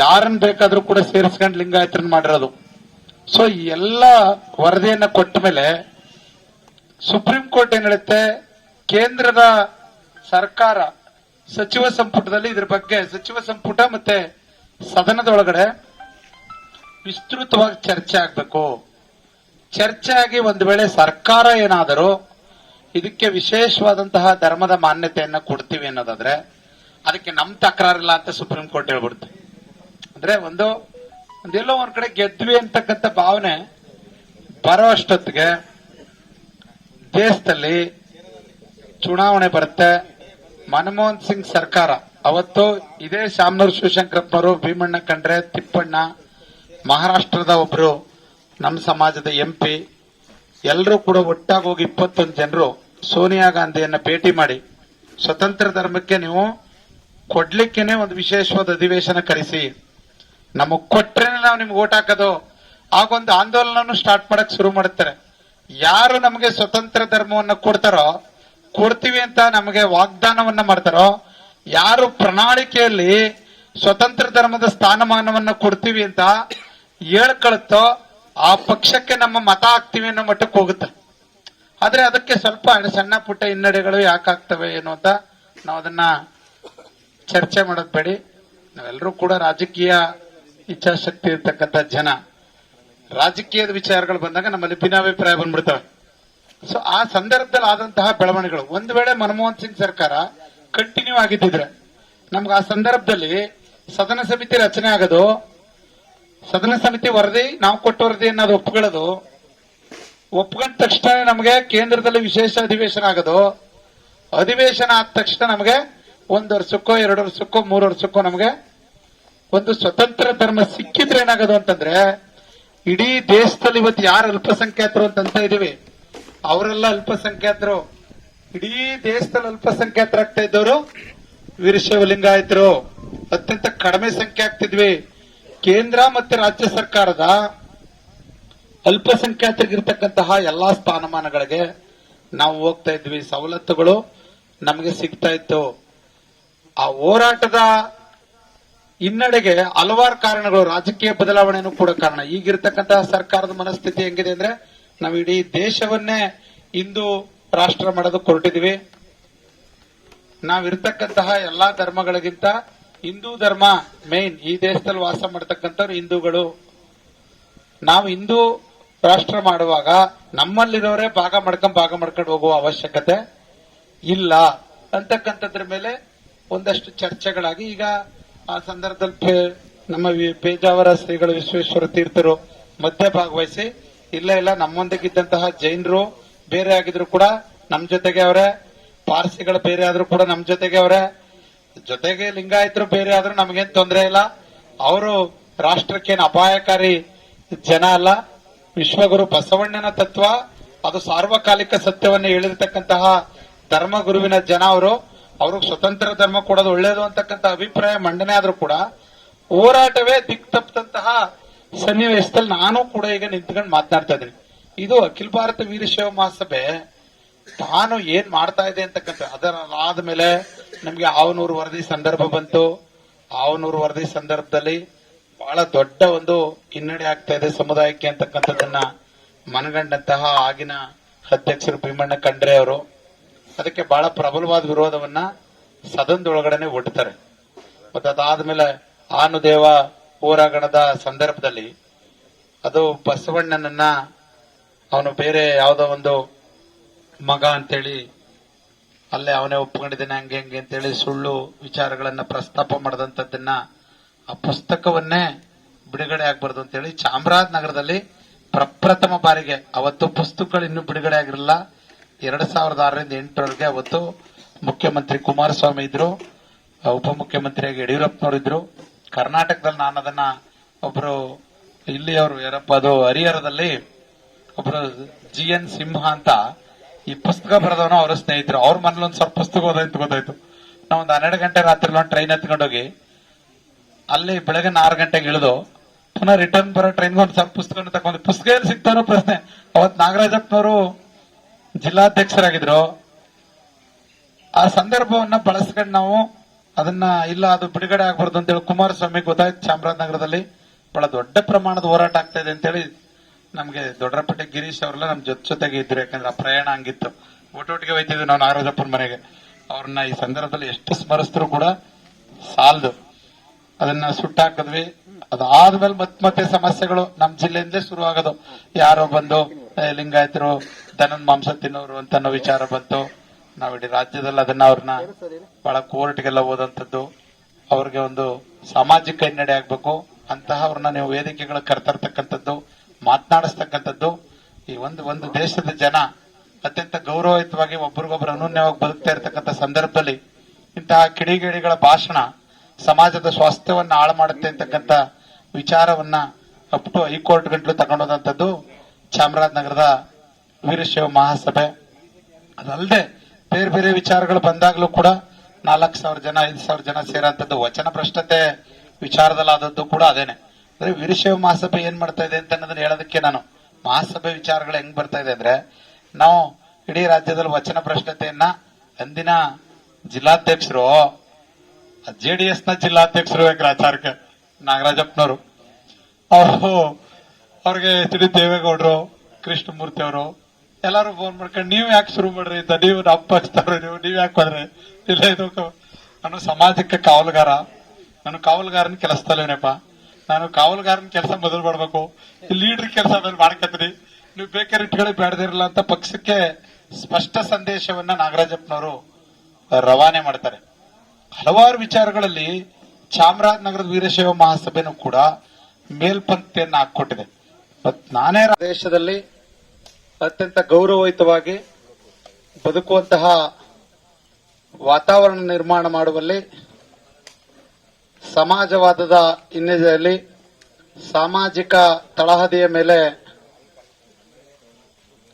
ಯಾರನ್ನ ಬೇಕಾದ್ರೂ ಕೂಡ ಸೇರಿಸ್ಕೊಂಡು ಲಿಂಗಾಯತರನ್ನ ಮಾಡಿರೋದು. ಸೊ ಈ ಎಲ್ಲ ವರದಿಯನ್ನ ಕೊಟ್ಟ ಮೇಲೆ ಸುಪ್ರೀಂ ಕೋರ್ಟ್ ಏನ್ ಹೇಳುತ್ತೆ, ಕೇಂದ್ರದ ಸರ್ಕಾರ ಸಚಿವ ಸಂಪುಟದಲ್ಲಿ ಇದ್ರ ಬಗ್ಗೆ ಸಚಿವ ಸಂಪುಟ ಮತ್ತೆ ಸದನದೊಳಗಡೆ ವಿಸ್ತೃತವಾಗಿ ಚರ್ಚೆ ಆಗ್ಬೇಕು. ಚರ್ಚೆ ಆಗಿ ಒಂದು ವೇಳೆ ಸರ್ಕಾರ ಏನಾದರೂ ಇದಕ್ಕೆ ವಿಶೇಷವಾದಂತಹ ಧರ್ಮದ ಮಾನ್ಯತೆಯನ್ನ ಕೊಡ್ತೀವಿ ಅನ್ನೋದಾದ್ರೆ ಅದಕ್ಕೆ ನಮ್ ತಕರಾರಿಲ್ಲ ಅಂತ ಸುಪ್ರೀಂ ಕೋರ್ಟ್ ಹೇಳ್ಬಿಡುತ್ತೆ. ಅಂದ್ರೆ ಒಂದೆಲ್ಲೋ ಒಂದ್ ಕಡೆ ಗೆದ್ವಿ ಅಂತಕ್ಕಂಥ ಭಾವನೆ ಬರೋ ಅಷ್ಟೊತ್ತಿಗೆ ದೇಶದಲ್ಲಿ ಚುನಾವಣೆ ಬರುತ್ತೆ. ಮನಮೋಹನ್ ಸಿಂಗ್ ಸರ್ಕಾರ ಅವತ್ತು ಇದೇ ಶಾಮನೂರು ಶಿವಶಂಕರಪ್ಪನವರು, ಭೀಮಣ್ಣ ಖಂಡ್ರೆ, ತಿಪ್ಪಣ್ಣ, ಮಹಾರಾಷ್ಟ್ರದ ಒಬ್ರು ನಮ್ಮ ಸಮಾಜದ MP ಎಲ್ಲರೂ ಕೂಡ ಒಟ್ಟಾಗಿ ಹೋಗಿ 21 ಜನರು ಸೋನಿಯಾ ಗಾಂಧಿಯನ್ನ ಭೇಟಿ ಮಾಡಿ ಸ್ವತಂತ್ರ ಧರ್ಮಕ್ಕೆ ನೀವು ಕೊಡ್ಲಿಕ್ಕೇನೆ ಒಂದು ವಿಶೇಷವಾದ ಅಧಿವೇಶನ ಕರೆಸಿ, ನಮಗ್ ಕೊಟ್ರೇನೆ ನಾವು ನಿಮ್ಗೆ ಓಟ್ ಹಾಕೋದು. ಆಗೊಂದು ಆಂದೋಲನ ಸ್ಟಾರ್ಟ್ ಮಾಡಕ್ ಶುರು ಮಾಡುತ್ತಾರೆ. ಯಾರು ನಮಗೆ ಸ್ವತಂತ್ರ ಧರ್ಮವನ್ನ ಕೊಡ್ತೀವಿ ಅಂತ ನಮಗೆ ವಾಗ್ದಾನವನ್ನ ಮಾಡ್ತಾರೋ, ಯಾರು ಪ್ರಣಾಳಿಕೆಯಲ್ಲಿ ಸ್ವತಂತ್ರ ಧರ್ಮದ ಸ್ಥಾನಮಾನವನ್ನ ಕೊಡ್ತೀವಿ ಅಂತ ಹೇಳ್ಕೊಳುತ್ತೋ ಆ ಪಕ್ಷಕ್ಕೆ ನಮ್ಮ ಮತ ಹಾಕ್ತಿವಿ ಅನ್ನೋ ಮಟ್ಟಕ್ಕೆ ಹೋಗುತ್ತೆ. ಆದ್ರೆ ಅದಕ್ಕೆ ಸ್ವಲ್ಪ ಸಣ್ಣ ಪುಟ್ಟ ಹಿನ್ನಡೆಗಳು ಯಾಕಾಗ್ತವೆ ಏನು ಅಂತ ನಾವು ಅದನ್ನ ಚರ್ಚೆ ಮಾಡೋದ್ ಬೇಡಿ. ನಾವೆಲ್ಲರೂ ಕೂಡ ರಾಜಕೀಯ ಇಚ್ಛಾಶಕ್ತಿ ಇರ್ತಕ್ಕಂಥ ಜನ. ರಾಜಕೀಯದ ವಿಚಾರಗಳು ಬಂದಾಗ ನಮ್ಮಲ್ಲಿ ಭಿನ್ನಾಭಿಪ್ರಾಯ ಬಂದ್ಬಿಡ್ತವೆ. ಸೊ ಆ ಸಂದರ್ಭದಲ್ಲಿ ಆದಂತಹ ಬೆಳವಣಿಗೆಗಳು, ಒಂದು ವೇಳೆ ಮನಮೋಹನ್ ಸಿಂಗ್ ಸರ್ಕಾರ ಕಂಟಿನ್ಯೂ ಆಗಿದ್ದಿದ್ರೆ ನಮ್ಗೆ ಆ ಸಂದರ್ಭದಲ್ಲಿ ಸದನ ಸಮಿತಿ ರಚನೆ ಆಗೋದು, ಸದನ ಸಮಿತಿ ವರದಿ ನಾವು ಕೊಟ್ಟ ವರದಿ ಅನ್ನೋದು ಒಪ್ಕೊಂಡ ತಕ್ಷಣ ನಮಗೆ ಕೇಂದ್ರದಲ್ಲಿ ವಿಶೇಷ ಅಧಿವೇಶನ ಆಗೋದು. ಅಧಿವೇಶನ ಆದ ತಕ್ಷಣ ನಮಗೆ 1 ವರ್ಷಕ್ಕೋ 2 ವರ್ಷಕ್ಕೋ 3 ವರ್ಷಕ್ಕೋ ನಮಗೆ ಒಂದು ಸ್ವತಂತ್ರ ಧರ್ಮ ಸಿಕ್ಕಿದ್ರೆ ಏನಾಗೋದು ಅಂತಂದ್ರೆ, ಇಡೀ ದೇಶದಲ್ಲಿ ಇವತ್ತು ಯಾರು ಅಲ್ಪಸಂಖ್ಯಾತರು ಅಂತ ಇದೀವಿ ಅವರೆಲ್ಲ ಅಲ್ಪಸಂಖ್ಯಾತರು. ಇಡೀ ದೇಶದಲ್ಲಿ ಅಲ್ಪಸಂಖ್ಯಾತರಾಗ್ತಾ ಇದ್ದವರು ವೀರಶೈವ ಲಿಂಗಾಯತರು. ಅತ್ಯಂತ ಕಡಿಮೆ ಸಂಖ್ಯೆ ಆಗ್ತಿದ್ವಿ. ಕೇಂದ್ರ ಮತ್ತೆ ರಾಜ್ಯ ಸರ್ಕಾರದ ಅಲ್ಪಸಂಖ್ಯಾತರಿಗಿರ್ತಕ್ಕಂತಹ ಎಲ್ಲಾ ಸ್ಥಾನಮಾನಗಳಿಗೆ ನಾವು ಹೋಗ್ತಾ ಇದ್ವಿ. ಸವಲತ್ತುಗಳು ನಮಗೆ ಸಿಗ್ತಾ ಇತ್ತು. ಆ ಹೋರಾಟದ ಹಿನ್ನಡೆಗೆ ಹಲವಾರು ಕಾರಣಗಳು, ರಾಜಕೀಯ ಬದಲಾವಣೆನೂ ಕೂಡ ಕಾರಣ. ಈಗಿರ್ತಕ್ಕಂತಹ ಸರ್ಕಾರದ ಮನಸ್ಥಿತಿ ಹೆಂಗಿದೆ ಅಂದ್ರೆ, ನಾವು ಇಡೀ ದೇಶವನ್ನೇ ಹಿಂದೂ ರಾಷ್ಟ್ರ ಮಾಡೋದಕ್ಕೆ ಹೊರಟಿದ್ವಿ. ನಾವಿರ್ತಕ್ಕಂತಹ ಎಲ್ಲಾ ಧರ್ಮಗಳಿಗಿಂತ ಹಿಂದೂ ಧರ್ಮ ಮೇನ್. ಈ ದೇಶದಲ್ಲಿ ವಾಸ ಮಾಡತಕ್ಕಂಥವ್ರು ಹಿಂದೂಗಳು. ನಾವು ಹಿಂದೂ ರಾಷ್ಟ್ರ ಮಾಡುವಾಗ ನಮ್ಮಲ್ಲಿರೋರೇ ಭಾಗ ಮಾಡ್ಕೊಂಡು ಹೋಗುವ ಅವಶ್ಯಕತೆ ಇಲ್ಲ ಅಂತಕ್ಕಂಥದ್ರ ಮೇಲೆ ಒಂದಷ್ಟು ಚರ್ಚೆಗಳಾಗಿ ಈಗ ಆ ಸಂದರ್ಭದಲ್ಲಿ ನಮ್ಮ ಪೇಜಾವರ ಶ್ರೀಗಳು ವಿಶ್ವೇಶ್ವರ ತೀರ್ಥರು ಮಧ್ಯ ಭಾಗವಹಿಸಿ ಇಲ್ಲ ನಮ್ಮೊಂದಿಗಿದ್ದಂತಹ ಜೈನರು ಬೇರೆ ಆಗಿದ್ರು ಕೂಡ ನಮ್ ಜೊತೆಗೆ ಅವರೇ, ಪಾರ್ಸಿಗಳು ಬೇರೆ ಆದ್ರೂ ಕೂಡ ನಮ್ ಜೊತೆಗೆ ಅವರೇ, ಜೊತೆಗೆ ಲಿಂಗಾಯತರು ಬೇರೆ ಆದ್ರೂ ನಮಗೇನ್ ತೊಂದರೆ ಇಲ್ಲ. ಅವರು ರಾಷ್ಟ್ರಕ್ಕೇನು ಅಪಾಯಕಾರಿ ಜನ ಅಲ್ಲ. ವಿಶ್ವಗುರು ಬಸವಣ್ಣನ ತತ್ವ ಅದು ಸಾರ್ವಕಾಲಿಕ ಸತ್ಯವನ್ನು ಹೇಳಿರ್ತಕ್ಕಂತಹ ಧರ್ಮ ಗುರುವಿನ ಜನ ಅವ್ರಿಗೆ ಸ್ವತಂತ್ರ ಧರ್ಮ ಕೊಡೋದು ಒಳ್ಳೇದು ಅಂತಕ್ಕಂಥ ಅಭಿಪ್ರಾಯ ಮಂಡನೆ ಆದ್ರೂ ಕೂಡ ಹೋರಾಟವೇ ದಿಕ್ ತಪ್ಪಂತಹ ಸನ್ನಿವೇಶದಲ್ಲಿ ನಾನು ಕೂಡ ಈಗ ನಿಂತ್ಕೊಂಡು ಮಾತನಾಡ್ತಾ ಇದ್ದೀನಿ. ಇದು ಅಖಿಲ ಭಾರತ ವೀರಶೈವ ಮಹಾಸಭೆ ತಾನು ಏನ್ ಮಾಡ್ತಾ ಇದೆ ಅಂತಕ್ಕಂಥ ಅದರ ಆದ್ಮೇಲೆ ನಮ್ಗೆ ಆವನೂರು ವರದಿ ಸಂದರ್ಭ ಬಂತು. ಆವನೂರು ವರದಿ ಸಂದರ್ಭದಲ್ಲಿ ಬಹಳ ದೊಡ್ಡ ಒಂದು ಹಿನ್ನಡೆ ಆಗ್ತಾ ಇದೆ ಸಮುದಾಯಕ್ಕೆ ಅಂತಕ್ಕಂಥದ್ದನ್ನ ಮನಗಂಡಂತಹ ಆಗಿನ ಅಧ್ಯಕ್ಷರು ಭೀಮಣ್ಣ ಖಂಡ್ರೆ ಅವರು ಅದಕ್ಕೆ ಬಹಳ ಪ್ರಬಲವಾದ ವಿರೋಧವನ್ನ ಸದನದೊಳಗಡೆನೆ ಒಡ್ತಾರೆ. ಮತ್ತೆ ಅದಾದ್ಮೇಲೆ ಆನುದೇವ ಹೋರಾಗಣದ ಸಂದರ್ಭದಲ್ಲಿ ಅದು ಬಸವಣ್ಣನನ್ನ ಅವನು ಬೇರೆ ಯಾವುದೋ ಒಂದು ಮಗ ಅಂತೇಳಿ ಅಲ್ಲೇ ಅವನೇ ಒಪ್ಕೊಂಡಿದ್ದೇನೆ ಹಂಗೆ ಅಂತೇಳಿ ಸುಳ್ಳು ವಿಚಾರಗಳನ್ನ ಪ್ರಸ್ತಾಪ ಮಾಡದಂತದ್ದನ್ನ ಆ ಪುಸ್ತಕವನ್ನೇ ಬಿಡುಗಡೆ ಆಗ್ಬಾರ್ದು ಅಂತೇಳಿ ಚಾಮರಾಜನಗರದಲ್ಲಿ ಪ್ರಪ್ರಥಮ ಬಾರಿಗೆ ಅವತ್ತು ಪುಸ್ತಕಗಳು ಇನ್ನೂ ಬಿಡುಗಡೆ ಆಗಿರಲಿಲ್ಲ. 2006ರಿಂದ 2008ರವರೆಗೆ ಅವತ್ತು ಮುಖ್ಯಮಂತ್ರಿ ಕುಮಾರಸ್ವಾಮಿ ಇದ್ರು, ಉಪಮುಖ್ಯಮಂತ್ರಿಯಾಗಿ ಯಡಿಯೂರಪ್ಪನವರು ಇದ್ರು. ಕರ್ನಾಟಕದಲ್ಲಿ ನಾನು ಅದನ್ನ ಒಬ್ರು ಇಲ್ಲಿಯವರು ಯಾರಪ್ಪ ಅದು ಹರಿಹರದಲ್ಲಿ ಒಬ್ರು GN ಸಿಂಹ ಅಂತ ಈ ಪುಸ್ತಕ ಬರೆದವನು ಅವರ ಸ್ನೇಹಿತರು. ಅವ್ರ ಮನೇಲಿ ಒಂದ್ ಸ್ವಲ್ಪ ಪುಸ್ತಕ ಓದಾಯ್ತು ಗೊತ್ತಾಯ್ತು. ನಾವೊಂದು 12 ಗಂಟೆ ರಾತ್ರಿ ಒಂದು ಟ್ರೈನ್ ಎತ್ಕೊಂಡೋಗಿ ಅಲ್ಲಿ ಬೆಳಗ್ಗೆ 6 ಗಂಟೆಗೆ ಇಳಿದು ಪುನಃ ರಿಟರ್ನ್ ಬರೋ ಟ್ರೈನ್ಗೆ ಒಂದು ಸ್ವಲ್ಪ ಪುಸ್ತಕ ತಗೊಂಡು ಪುಸ್ತಕ ಎಲ್ಲಿ ಸಿಗ್ತಾರೋ ಪ್ರಶ್ನೆ. ಅವತ್ ನಾಗರಾಜಪ್ಪನವರು ಜಿಲ್ಲಾಧ್ಯಕ್ಷರಾಗಿದ್ರು. ಆ ಸಂದರ್ಭವನ್ನ ಬಳಸ್ಕೊಂಡು ನಾವು ಅದನ್ನ ಇಲ್ಲ ಅದು ಬಿಡುಗಡೆ ಆಗ್ಬಾರ್ದು ಅಂತೇಳಿ ಕುಮಾರಸ್ವಾಮಿ ಗೊತ್ತಾಯ್ತು. ಚಾಮರಾಜನಗರದಲ್ಲಿ ಬಹಳ ದೊಡ್ಡ ಪ್ರಮಾಣದ ಹೋರಾಟ ಆಗ್ತಾ ಇದೆ ಅಂತೇಳಿ ನಮ್ಗೆ ದೊಡ್ಡರಪೇಟೆ ಗಿರೀಶ್ ಅವರೆಲ್ಲ ನಮ್ ಜೊತೆಗೆ ಇದ್ರು. ಯಾಕಂದ್ರೆ ಆ ಪ್ರಯಾಣ ಹಂಗಿತ್ತು. ಒಟ್ಟೊಟ್ಟಿಗೆ ಹೋಯ್ತಿದ್ವಿ ನಾವು ನಾಗರಾಜಪ್ಪನ ಮನೆಗೆ. ಅವ್ರನ್ನ ಈ ಸಂದರ್ಭದಲ್ಲಿ ಎಷ್ಟು ಸ್ಮರಿಸಿದ್ರು ಕೂಡ ಸಾಲದು. ಅದನ್ನ ಸುಟ್ಟಾಕಿದ್ವಿ. ಅದಾದ್ಮೇಲೆ ಮತ್ತೆ ಸಮಸ್ಯೆಗಳು ನಮ್ ಜಿಲ್ಲೆಯಿಂದಲೇ ಶುರು ಆಗೋದು. ಯಾರೋ ಬಂದು ಲಿಂಗಾಯತರು ದನದ ಮಾಂಸ ತಿನ್ನೋರು ಅಂತ ಅನ್ನೋ ವಿಚಾರ ಬಂತು. ನಾವ್ ಇಡೀ ರಾಜ್ಯದಲ್ಲಿ ಅದನ್ನ ಅವ್ರನ್ನ ಬಹಳ ಕೋರ್ಟ್ಗೆಲ್ಲ ಓದಂತದ್ದು. ಅವ್ರಿಗೆ ಒಂದು ಸಾಮಾಜಿಕ ಹಿನ್ನಡೆ ಆಗ್ಬೇಕು ಅಂತಹ ಅವ್ರನ್ನ ನೀವು ವೇದಿಕೆಗಳ ಕರ್ತರ್ತಕ್ಕಂಥದ್ದು, ಮಾತನಾಡಿಸ್ತಕ್ಕಂಥದ್ದು. ಈ ಒಂದು ದೇಶದ ಜನ ಅತ್ಯಂತ ಗೌರವಯುತವಾಗಿ ಒಬ್ರಿಗೊಬ್ರು ಅನೂನ್ಯವಾಗಿ ಬದುಕ್ತಾ ಇರತಕ್ಕಂಥ ಸಂದರ್ಭದಲ್ಲಿ ಇಂತಹ ಕಿಡಿಗೇಡಿಗಳ ಭಾಷಣ ಸಮಾಜದ ಸ್ವಾಸ್ಥ್ಯವನ್ನ ಹಾಳು ಮಾಡುತ್ತೆ ಅಂತಕ್ಕಂಥ ವಿಚಾರವನ್ನ ಅಪ್ ಟು ಹೈಕೋರ್ಟ್ ಗಂಟಲು ತಗೊಂಡೋದಂಥದ್ದು ಚಾಮರಾಜನಗರದ ವೀರಶೈವ ಮಹಾಸಭೆ. ಅದಲ್ಲದೆ ಬೇರೆ ಬೇರೆ ವಿಚಾರಗಳು ಬಂದಾಗ್ಲೂ ಕೂಡ 4,000 ಜನ 5,000 ಜನ ಸೇರಂತದ್ದು ವಚನ ಭ್ರಷ್ಟತೆ ವಿಚಾರದಲ್ಲಾದದ್ದು ಕೂಡ ಅದೇನೆ. ಅಂದ್ರೆ ವೀರಶೈವ ಮಹಾಸಭೆ ಏನ್ ಮಾಡ್ತಾ ಇದೆ ಅಂತ ಅನ್ನೋದನ್ನ ಹೇಳೋದಕ್ಕೆ ನಾನು ಮಹಾಸಭೆ ವಿಚಾರಗಳು ಹೆಂಗ್ ಬರ್ತಾ ಇದೆ ಅಂದ್ರೆ, ನಾವು ಇಡೀ ರಾಜ್ಯದಲ್ಲಿ ವಚನ ಭ್ರಷ್ಟತೆಯನ್ನ ಅಂದಿನ ಜಿಲ್ಲಾಧ್ಯಕ್ಷರು JDS ನ ಜಿಲ್ಲಾಧ್ಯಕ್ಷರು ಆಚಾರ್ಯ ನಾಗರಾಜಪ್ಪನವರು ಅವ್ರಿಗೆ HD ದೇವೇಗೌಡರು, ಕೃಷ್ಣಮೂರ್ತಿ ಅವರು ಎಲ್ಲಾರು ಫೋನ್ ಮಾಡ್ಕೊಂಡು ನೀವ್ ಯಾಕೆ ಶುರು ಮಾಡ್ರಿ ಅಂತ, ನೀವು ಅಪ್ಪ ಹಚ್ತಾವ್ರಿ, ನೀವ್ ಯಾಕೆ ಬಂದ್ರಿ ಇಲ್ಲ. ಇದು ನಾನು ಸಮಾಜಕ್ಕೆ ಕಾವಲುಗಾರ, ನಾನು ಕಾವಲುಗಾರನ ಕೆಲಸದಲ್ಲೇನಪ್ಪ, ನಾನು ಕಾವಲುಗಾರನ ಕೆಲಸ ಮೊದಲು ಮಾಡ್ಬೇಕು, ಲೀಡರ್ ಕೆಲಸ ಆಮೇಲೆ ಮಾಡ್ಕತ್ರಿ, ನೀವು ಬೇಕಾದ್ರೆ ಇಟ್ಕೊಳ್ಳಿ ಬೇಡದಿರಲ್ಲ ಅಂತ ಪಕ್ಷಕ್ಕೆ ಸ್ಪಷ್ಟ ಸಂದೇಶವನ್ನ ನಾಗರಾಜಪ್ಪನವರು ರವಾನೆ ಮಾಡ್ತಾರೆ. ಹಲವಾರು ವಿಚಾರಗಳಲ್ಲಿ ಚಾಮರಾಜನಗರದ ವೀರಶೈವ ಮಹಾಸಭೆನೂ ಕೂಡ ಮೇಲ್ಪಂಕ್ತಿಯನ್ನ ಹಾಕೊಟ್ಟಿದೆ. ನಾನೇ ದೇಶದಲ್ಲಿ ಅತ್ಯಂತ ಗೌರವಯುತವಾಗಿ ಬದುಕುವಂತಹ ವಾತಾವರಣ ನಿರ್ಮಾಣ ಮಾಡುವಲ್ಲಿ ಸಮಾಜವಾದದ ಹಿನ್ನೆಲೆಯಲ್ಲಿ ಸಾಮಾಜಿಕ ತಳಹದಿಯ ಮೇಲೆ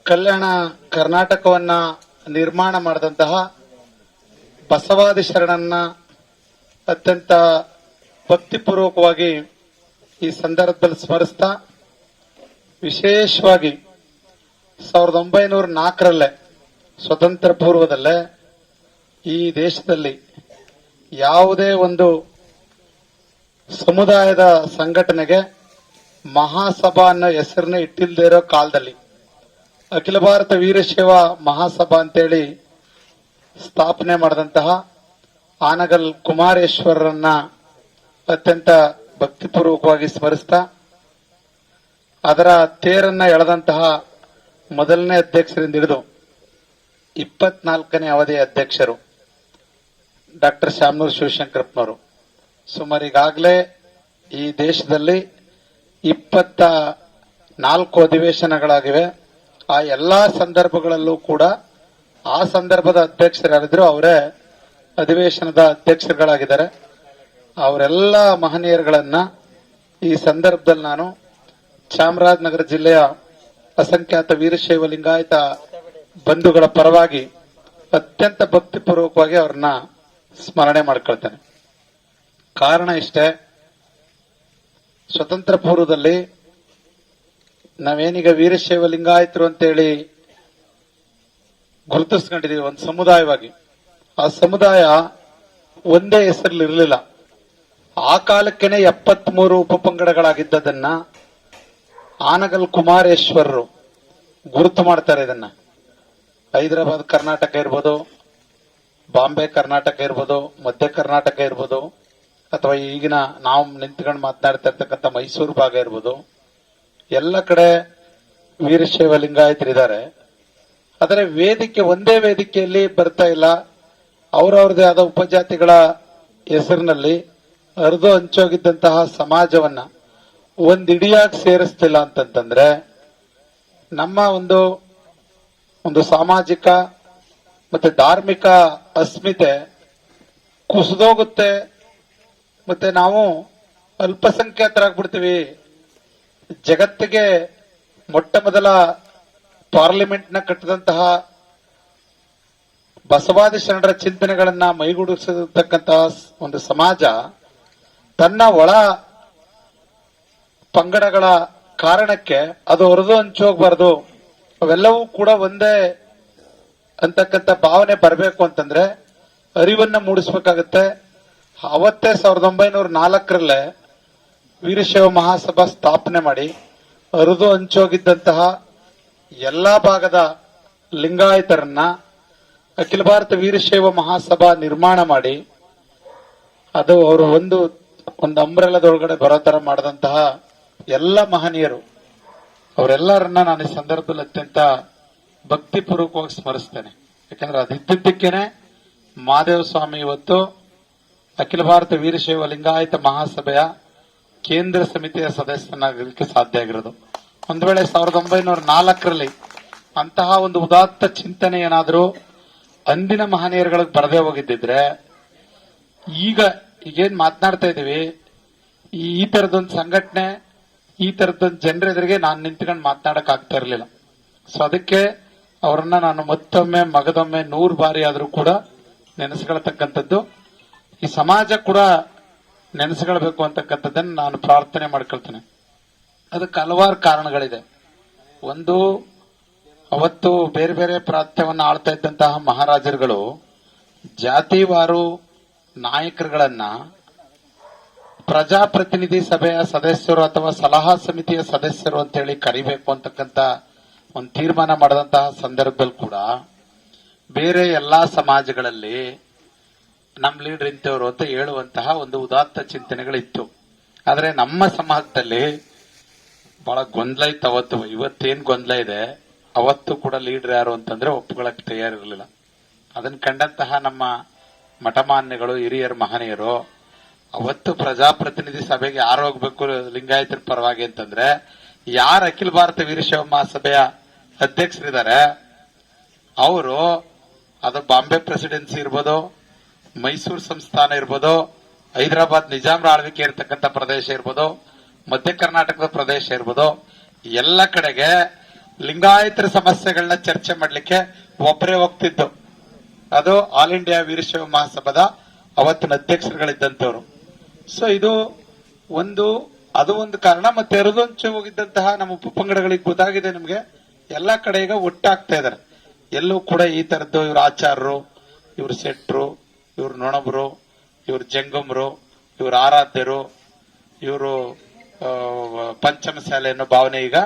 ಕಲ್ಯಾಣ ಕರ್ನಾಟಕವನ್ನ ನಿರ್ಮಾಣ ಮಾಡಿದಂತಹ ಬಸವಾದಿ ಶರಣನ್ನ ಅತ್ಯಂತ ಭಕ್ತಿಪೂರ್ವಕವಾಗಿ ಈ ಸಂದರ್ಭದಲ್ಲಿ ಸ್ಮರಿಸ್ತಾ, ವಿಶೇಷವಾಗಿ 1904ರಲ್ಲೇ ಸ್ವತಂತ್ರ ಪೂರ್ವದಲ್ಲೇ ಈ ದೇಶದಲ್ಲಿ ಯಾವುದೇ ಒಂದು ಸಮುದಾಯದ ಸಂಘಟನೆಗೆ ಮಹಾಸಭಾ ಅನ್ನೋ ಹೆಸರನ್ನ ಇಟ್ಟಿಲ್ಲದೆ ಇರೋ ಕಾಲದಲ್ಲಿ ಅಖಿಲ ಭಾರತ ವೀರಶೈವ ಮಹಾಸಭಾ ಅಂತೇಳಿ ಸ್ಥಾಪನೆ ಮಾಡಿದಂತಹ ಆನಗಲ್ ಕುಮಾರೇಶ್ವರರನ್ನ ಅತ್ಯಂತ ಭಕ್ತಿಪೂರ್ವಕವಾಗಿ ಸ್ಮರಿಸ್ತಾ, ಅದರ ತೇರನ್ನ ಎಳೆದಂತಹ ಮೊದಲನೇ ಅಧ್ಯಕ್ಷರಿಂದ ಹಿಡಿದು 24ನೇ ಅವಧಿಯ ಅಧ್ಯಕ್ಷರು ಡಾಕ್ಟರ್ ಶಾಮನೂರು ಶಿವಶಂಕರಪ್ಪನವರು. ಸುಮಾರು ಈಗಾಗಲೇ ಈ ದೇಶದಲ್ಲಿ 24 ಅಧಿವೇಶನಗಳಾಗಿವೆ. ಆ ಎಲ್ಲಾ ಸಂದರ್ಭಗಳಲ್ಲೂ ಕೂಡ ಆ ಸಂದರ್ಭದ ಅಧ್ಯಕ್ಷರಾಗಿದ್ರು ಅವರೇ ಅಧಿವೇಶನದ ಅಧ್ಯಕ್ಷರುಗಳಾಗಿದ್ದಾರೆ. ಅವರೆಲ್ಲ ಮಹನೀಯರುಗಳನ್ನ ಈ ಸಂದರ್ಭದಲ್ಲಿ ನಾನು ಚಾಮರಾಜನಗರ ಜಿಲ್ಲೆಯ ಅಸಂಖ್ಯಾತ ವೀರಶೈವ ಲಿಂಗಾಯತ ಬಂಧುಗಳ ಪರವಾಗಿ ಅತ್ಯಂತ ಭಕ್ತಿಪೂರ್ವಕವಾಗಿ ಅವ್ರನ್ನ ಸ್ಮರಣೆ ಮಾಡ್ಕೊಳ್ತೇನೆ. ಕಾರಣ ಇಷ್ಟೇ, ಸ್ವತಂತ್ರ ಪೂರ್ವದಲ್ಲಿ ನಾವೇನೀಗ ವೀರಶೈವ ಲಿಂಗಾಯತರು ಅಂತೇಳಿ ಗುರುತಿಸ್ಕೊಂಡಿದೀವಿ ಒಂದು ಸಮುದಾಯವಾಗಿ. ಆ ಸಮುದಾಯ ಒಂದೇ ಹೆಸರಲ್ಲಿರಲಿಲ್ಲ. ಆ ಕಾಲಕ್ಕೆನೆ 73 ಉಪಪಂಗಡಗಳಾಗಿದ್ದದನ್ನ ಆನಗಲ್ ಕುಮಾರೇಶ್ವರರು ಗುರುತು ಮಾಡ್ತಾರೆ. ಇದನ್ನ ಹೈದರಾಬಾದ್ ಕರ್ನಾಟಕ ಇರ್ಬೋದು, ಬಾಂಬೆ ಕರ್ನಾಟಕ ಇರ್ಬೋದು, ಮಧ್ಯ ಕರ್ನಾಟಕ ಇರ್ಬೋದು, ಅಥವಾ ಈಗಿನ ನಾವು ನಿಂತ್ಕೊಂಡು ಮಾತನಾಡ್ತಾ ಇರ್ತಕ್ಕಂಥ ಮೈಸೂರು ಭಾಗ ಇರ್ಬೋದು, ಎಲ್ಲ ಕಡೆ ವೀರಶೈವ ಲಿಂಗಾಯತರಿದ್ದಾರೆ. ಆದರೆ ವೇದಿಕೆ ಒಂದೇ ವೇದಿಕೆಯಲ್ಲಿ ಬರ್ತಾ ಇಲ್ಲ. ಅವರವ್ರದೇ ಆದ ಉಪಜಾತಿಗಳ ಹೆಸರಿನಲ್ಲಿ ಹರಿದು ಹಂಚೋಗಿದ್ದಂತಹ ಸಮಾಜವನ್ನ ಒಂದಿಡಿಯಾಗಿ ಸೇರಿಸ್ತಿಲ್ಲ ಅಂತಂತಂದ್ರೆ ನಮ್ಮ ಒಂದು ಸಾಮಾಜಿಕ ಮತ್ತೆ ಧಾರ್ಮಿಕ ಅಸ್ಮಿತೆ ಕುಸಿದೋಗುತ್ತೆ. ಮತ್ತೆ ನಾವು ಅಲ್ಪಸಂಖ್ಯಾತರಾಗ್ಬಿಡ್ತೀವಿ. ಜಗತ್ತಿಗೆ ಮೊಟ್ಟ ಮೊದಲ ಪಾರ್ಲಿಮೆಂಟ್ ನ ಕಟ್ಟಿದಂತಹ ಬಸವಾದಿ ಶರಣರ ಚಿಂತನೆಗಳನ್ನ ಮೈಗೂಡಿಸತಕ್ಕಂತಹ ಒಂದು ಸಮಾಜ ತನ್ನ ಒಳ ಪಂಗಡಗಳ ಕಾರಣಕ್ಕೆ ಅದು ಹೊರದು ಹಂಚೋಗ್ಬಾರ್ದು, ಅವೆಲ್ಲವೂ ಕೂಡ ಒಂದೇ ಅಂತಕ್ಕಂಥ ಭಾವನೆ ಬರಬೇಕು ಅಂತಂದ್ರೆ ಅರಿವನ್ನ ಮೂಡಿಸಬೇಕಾಗತ್ತೆ. ಅವತ್ತೇ 1904 ವೀರಶೈವ ಮಹಾಸಭಾ ಸ್ಥಾಪನೆ ಮಾಡಿ ಹರಿದು ಹಂಚೋಗಿದ್ದಂತಹ ಎಲ್ಲಾ ಭಾಗದ ಲಿಂಗಾಯತರನ್ನ ಅಖಿಲ ಭಾರತ ವೀರಶೈವ ಮಹಾಸಭಾ ನಿರ್ಮಾಣ ಮಾಡಿ ಅದು ಅವರು ಒಂದು ಅಂಬ್ರೆಲದೊಳಗಡೆ ಬರೋ ತರ ಮಾಡಿದಂತಹ ಎಲ್ಲ ಮಹನೀಯರು, ಅವರೆಲ್ಲರನ್ನ ನಾನು ಈ ಸಂದರ್ಭದಲ್ಲಿ ಅತ್ಯಂತ ಭಕ್ತಿಪೂರ್ವಕವಾಗಿ ಸ್ಮರಿಸ್ತೇನೆ. ಯಾಕಂದ್ರೆ ಅದಿದ್ದಕ್ಕೇನೆ ಮಹಾದೇವ ಸ್ವಾಮಿ ಇವತ್ತು ಅಖಿಲ ಭಾರತ ವೀರಶೈವ ಲಿಂಗಾಯತ ಮಹಾಸಭೆಯ ಕೇಂದ್ರ ಸಮಿತಿಯ ಸದಸ್ಯನಾಗಲಿಕ್ಕೆ ಸಾಧ್ಯ ಆಗಿರೋದು. ಒಂದ್ ವೇಳೆ 1904 ಅಂತಹ ಒಂದು ಉದಾತ್ತ ಚಿಂತನೆ ಏನಾದರೂ ಅಂದಿನ ಮಹನೀಯರುಗಳಿಗೆ ಬರದೇ ಹೋಗಿದ್ದಿದ್ರೆ ಈಗೇನ್ ಮಾತನಾಡ್ತಾ ಇದೀವಿ, ಈ ತರದೊಂದು ಸಂಘಟನೆ, ಈ ತರದೊಂದು ಜನರ ಎದುರಿಗೆ ನಾನು ನಿಂತ್ಕೊಂಡು ಮಾತನಾಡಕ್ ಆಗ್ತಾ ಇರಲಿಲ್ಲ. ಸೊ ಅದಕ್ಕೆ ಅವರನ್ನ ನಾನು ಮತ್ತೊಮ್ಮೆ ಮಗದೊಮ್ಮೆ 100 ಬಾರಿ ಆದ್ರೂ ಕೂಡ ನೆನೆಸ್ಕೊಳ್ತಕ್ಕಂಥದ್ದು, ಈ ಸಮಾಜ ಕೂಡ ನೆನೆಸ್ಕೊಳ್ಬೇಕು ಅಂತಕ್ಕಂಥದ್ದನ್ನು ನಾನು ಪ್ರಾರ್ಥನೆ ಮಾಡ್ಕೊಳ್ತೇನೆ. ಅದಕ್ಕೆ ಹಲವಾರು ಕಾರಣಗಳಿದೆ. ಒಂದು, ಅವತ್ತು ಬೇರೆ ಬೇರೆ ಪ್ರಾಂತ್ಯವನ್ನ ಆಳ್ತಾ ಇದ್ದಂತಹ ಮಹಾರಾಜರುಗಳು ಜಾತಿವಾರು ನಾಯಕರುಗಳನ್ನ ಪ್ರಜಾಪ್ರತಿನಿಧಿ ಸಭೆಯ ಸದಸ್ಯರು ಅಥವಾ ಸಲಹಾ ಸಮಿತಿಯ ಸದಸ್ಯರು ಅಂತೇಳಿ ಕರಿಬೇಕು ಅಂತಕ್ಕಂಥ ಒಂದು ತೀರ್ಮಾನ ಮಾಡಿದಂತಹ ಸಂದರ್ಭದಲ್ಲಿ ಕೂಡ ಬೇರೆ ಎಲ್ಲಾ ಸಮಾಜಗಳಲ್ಲಿ ನಮ್ ಲೀಡರ್ ಇಂಥವ್ರು ಅಂತ ಹೇಳುವಂತಹ ಒಂದು ಉದಾತ್ತ ಚಿಂತನೆಗಳಿತ್ತು. ಆದ್ರೆ ನಮ್ಮ ಸಮಾಜದಲ್ಲಿ ಬಹಳ ಗೊಂದಲ ಇತ್ತು ಅವತ್ತು. ಇವತ್ತೇನ್ ಗೊಂದಲ ಇದೆ, ಅವತ್ತು ಕೂಡ ಲೀಡರ್ ಯಾರು ಅಂತಂದ್ರೆ ಒಪ್ಕೊಳ್ಳಕ್ ತಯಾರಿರಲಿಲ್ಲ. ಅದನ್ನ ಕಂಡಂತಹ ನಮ್ಮ ಮಠಮಾನ್ಯಗಳು, ಹಿರಿಯರು, ಮಹನೀಯರು ಅವತ್ತು ಪ್ರಜಾಪ್ರತಿನಿಧಿ ಸಭೆಗೆ ಯಾರು ಹೋಗ್ಬೇಕು ಲಿಂಗಾಯತರ ಪರವಾಗಿ ಅಂತಂದ್ರೆ ಯಾರು ಅಖಿಲ ಭಾರತ ವೀರಶೈವ ಮಹಾಸಭೆಯ ಅಧ್ಯಕ್ಷರಿದ್ದಾರೆ ಅವರು, ಅದು ಬಾಂಬೆ ಪ್ರೆಸಿಡೆನ್ಸಿ ಇರ್ಬೋದು, ಮೈಸೂರು ಸಂಸ್ಥಾನ ಇರ್ಬೋದು, ಹೈದರಾಬಾದ್ ನಿಜಾಮರ ಆಳ್ವಿಕೆ ಇರತಕ್ಕಂಥ ಪ್ರದೇಶ ಇರ್ಬೋದು, ಮಧ್ಯ ಕರ್ನಾಟಕದ ಪ್ರದೇಶ ಇರ್ಬೋದು, ಎಲ್ಲ ಕಡೆಗೆ ಲಿಂಗಾಯತರ ಸಮಸ್ಯೆಗಳನ್ನ ಚರ್ಚೆ ಮಾಡ್ಲಿಕ್ಕೆ ಒಬ್ಬರೇ ಹೋಗ್ತಿದ್ದು. ಅದು ಆಲ್ ಇಂಡಿಯಾ ವೀರಶೈವ ಮಹಾಸಭಾದ ಅವತ್ತಿನ ಅಧ್ಯಕ್ಷರುಗಳಿದ್ದಂಥವ್ರು. ಸೊ ಇದು ಅದು ಒಂದು ಕಾರಣ. ಮತ್ತೆ ಎರಡೊಂಚು ಹೋಗಿದ್ದಂತಹ ನಮ್ಮ ಉಪಪಂಗಡಗಳಿಗೆ ಗೊತ್ತಾಗಿದೆ ನಿಮ್ಗೆ, ಎಲ್ಲಾ ಕಡೆ ಈಗ ಒಟ್ಟಾಗ್ತಾ ಇದಾರೆ. ಎಲ್ಲೂ ಕೂಡ ಈ ತರದ್ದು ಇವ್ರ ಆಚಾರ್ಯರು, ಇವ್ರ ಶೆಟ್ರು, ಇವ್ರ ನೊಣಬರು, ಇವ್ರ ಜಂಗಮರು, ಇವ್ರ ಆರಾಧ್ಯರು, ಇವರು ಪಂಚಮ ಶಾಲೆ ಅನ್ನೋ ಭಾವನೆ ಈಗ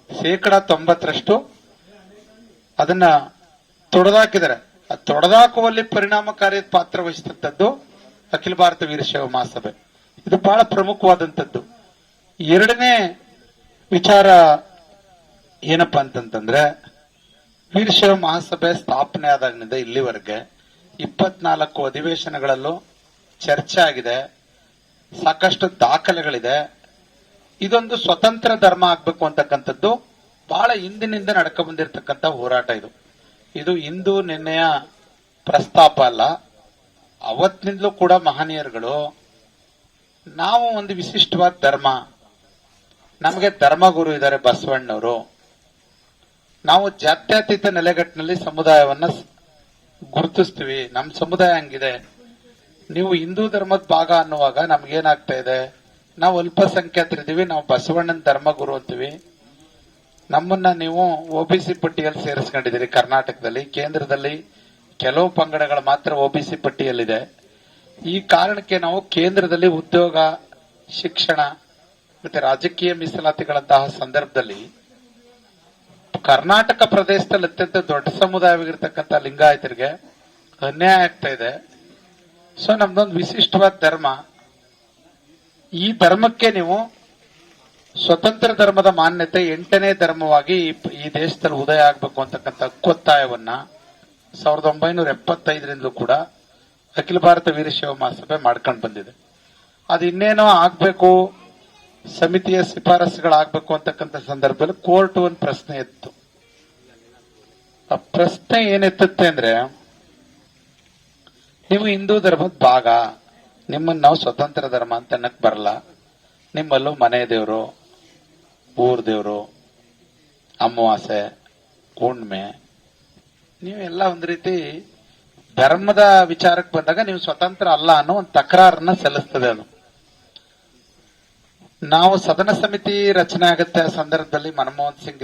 90% ಅದನ್ನ ತೊಡೆದಾಕಿದ್ದಾರೆ. ಆ ತೊಡೆದಾಕುವಲ್ಲಿ ಪರಿಣಾಮಕಾರಿ ಪಾತ್ರ ವಹಿಸಿದಂಥದ್ದು ಅಖಿಲ ಭಾರತ ವೀರಶೈವ ಮಹಾಸಭೆ. ಇದು ಬಹಳ ಪ್ರಮುಖವಾದಂಥದ್ದು. ಎರಡನೇ ವಿಚಾರ ಏನಪ್ಪಾ ಅಂತಂತಂದ್ರೆ ವೀರಶೈವ ಮಹಾಸಭೆ ಸ್ಥಾಪನೆ ಆದಾಗಿನಿಂದ ಇಲ್ಲಿವರೆಗೆ 24 ಅಧಿವೇಶನಗಳಲ್ಲೂ ಚರ್ಚೆ ಆಗಿದೆ, ಸಾಕಷ್ಟು ದಾಖಲೆಗಳಿದೆ. ಇದೊಂದು ಸ್ವತಂತ್ರ ಧರ್ಮ ಆಗ್ಬೇಕು ಅಂತಕ್ಕಂಥದ್ದು ಬಹಳ ಹಿಂದಿನಿಂದ ನಡ್ಕ ಬಂದಿರತಕ್ಕಂಥ ಹೋರಾಟ. ಇದು ಇಂದು ನಿನ್ನೆಯ ಪ್ರಸ್ತಾಪ ಅಲ್ಲ. ಅವತ್ತಿನಿಂದಲೂ ಕೂಡ ಮಹನೀಯರುಗಳು ನಾವು ಒಂದು ವಿಶಿಷ್ಟವಾದ ಧರ್ಮ, ನಮಗೆ ಧರ್ಮಗುರು ಇದ್ದಾರೆ ಬಸವಣ್ಣವರು, ನಾವು ಜಾತ್ಯತೀತ ನೆಲೆಗಟ್ಟಿನಲ್ಲಿ ಸಮುದಾಯವನ್ನ ಗುರುತಿಸ್ತೀವಿ, ನಮ್ಮ ಸಮುದಾಯ ಹಂಗಿದೆ, ನೀವು ಹಿಂದೂ ಧರ್ಮದ ಭಾಗ ಅನ್ನುವಾಗ ನಮ್ಗೇನಾಗ್ತಾ ಇದೆ, ನಾವು ಅಲ್ಪಸಂಖ್ಯಾತರಿದ್ದೀವಿ, ನಾವು ಬಸವಣ್ಣನ ಧರ್ಮಗುರು ಅಂತೀವಿ, ನಮ್ಮನ್ನ ನೀವು ಒಬಿಸಿ ಪಟ್ಟಿಯಲ್ಲಿ ಸೇರಿಸ್ಕೊಂಡಿದ್ದೀರಿ. ಕರ್ನಾಟಕದಲ್ಲಿ, ಕೇಂದ್ರದಲ್ಲಿ ಕೆಲವು ಪಂಗಡಗಳು ಮಾತ್ರ ಒಬಿಸಿ ಪಟ್ಟಿಯಲ್ಲಿದೆ. ಈ ಕಾರಣಕ್ಕೆ ನಾವು ಕೇಂದ್ರದಲ್ಲಿ ಉದ್ಯೋಗ, ಶಿಕ್ಷಣ ಮತ್ತೆ ರಾಜಕೀಯ ಮೀಸಲಾತಿಗಳಂತಹ ಸಂದರ್ಭದಲ್ಲಿ ಕರ್ನಾಟಕ ಪ್ರದೇಶದಲ್ಲಿ ಅತ್ಯಂತ ದೊಡ್ಡ ಸಮುದಾಯವಾಗಿರ್ತಕ್ಕಂಥ ಲಿಂಗಾಯತರಿಗೆ ಅನ್ಯಾಯ ಆಗ್ತಾ ಇದೆ. ಸೊ ನಮ್ದೊಂದು ವಿಶಿಷ್ಟವಾದ ಧರ್ಮ, ಈ ಧರ್ಮಕ್ಕೆ ನೀವು ಸ್ವತಂತ್ರ ಧರ್ಮದ ಮಾನ್ಯತೆ 8ನೇ ಧರ್ಮವಾಗಿ ಈ ದೇಶದಲ್ಲಿ ಉದಯ ಆಗಬೇಕು ಅಂತಕ್ಕಂಥ ಒತ್ತಾಯವನ್ನ 1975ರಿಂದಲೂ ಕೂಡ ಅಖಿಲ ಭಾರತ ವೀರಶೈವ ಮಹಾಸಭೆ ಮಾಡ್ಕೊಂಡು ಬಂದಿದೆ. ಅದು ಇನ್ನೇನೋ ಆಗ್ಬೇಕು, ಸಮಿತಿಯ ಶಿಫಾರಸುಗಳಾಗಬೇಕು ಅಂತಕ್ಕಂಥ ಸಂದರ್ಭದಲ್ಲಿ ಕೋರ್ಟ್ ಒಂದು ಪ್ರಶ್ನೆ ಎತ್ತು. ಆ ಪ್ರಶ್ನೆ ಏನೆತ್ತುತ್ತೆ ಅಂದ್ರೆ, ನೀವು ಹಿಂದೂ ಧರ್ಮದ ಭಾಗ, ನಿಮ್ಮನ್ನ ನಾವು ಸ್ವತಂತ್ರ ಧರ್ಮ ಅಂತ ಅನ್ನಕ್ ಬರಲ್ಲ, ನಿಮ್ಮಲ್ಲೂ ಮನೆ ದೇವರು, ಊರ್ ದೇವರು, ಅಮಾವಾಸ್ಯೆ, ಹುಣ್ಣಿಮೆ, ನೀವೆಲ್ಲ ಒಂದ್ ರೀತಿ ಧರ್ಮದ ವಿಚಾರಕ್ಕೆ ಬಂದಾಗ ನೀವು ಸ್ವತಂತ್ರ ಅಲ್ಲ ಅನ್ನೋ ಒಂದು ತಕರಾರನ್ನ ಸಲ್ಲಿಸ್ತದೆ. ಅದು ನಾವು ಸದನ ಸಮಿತಿ ರಚನೆ ಆಗುತ್ತೆ ಆ ಸಂದರ್ಭದಲ್ಲಿ ಮನಮೋಹನ್ ಸಿಂಗ್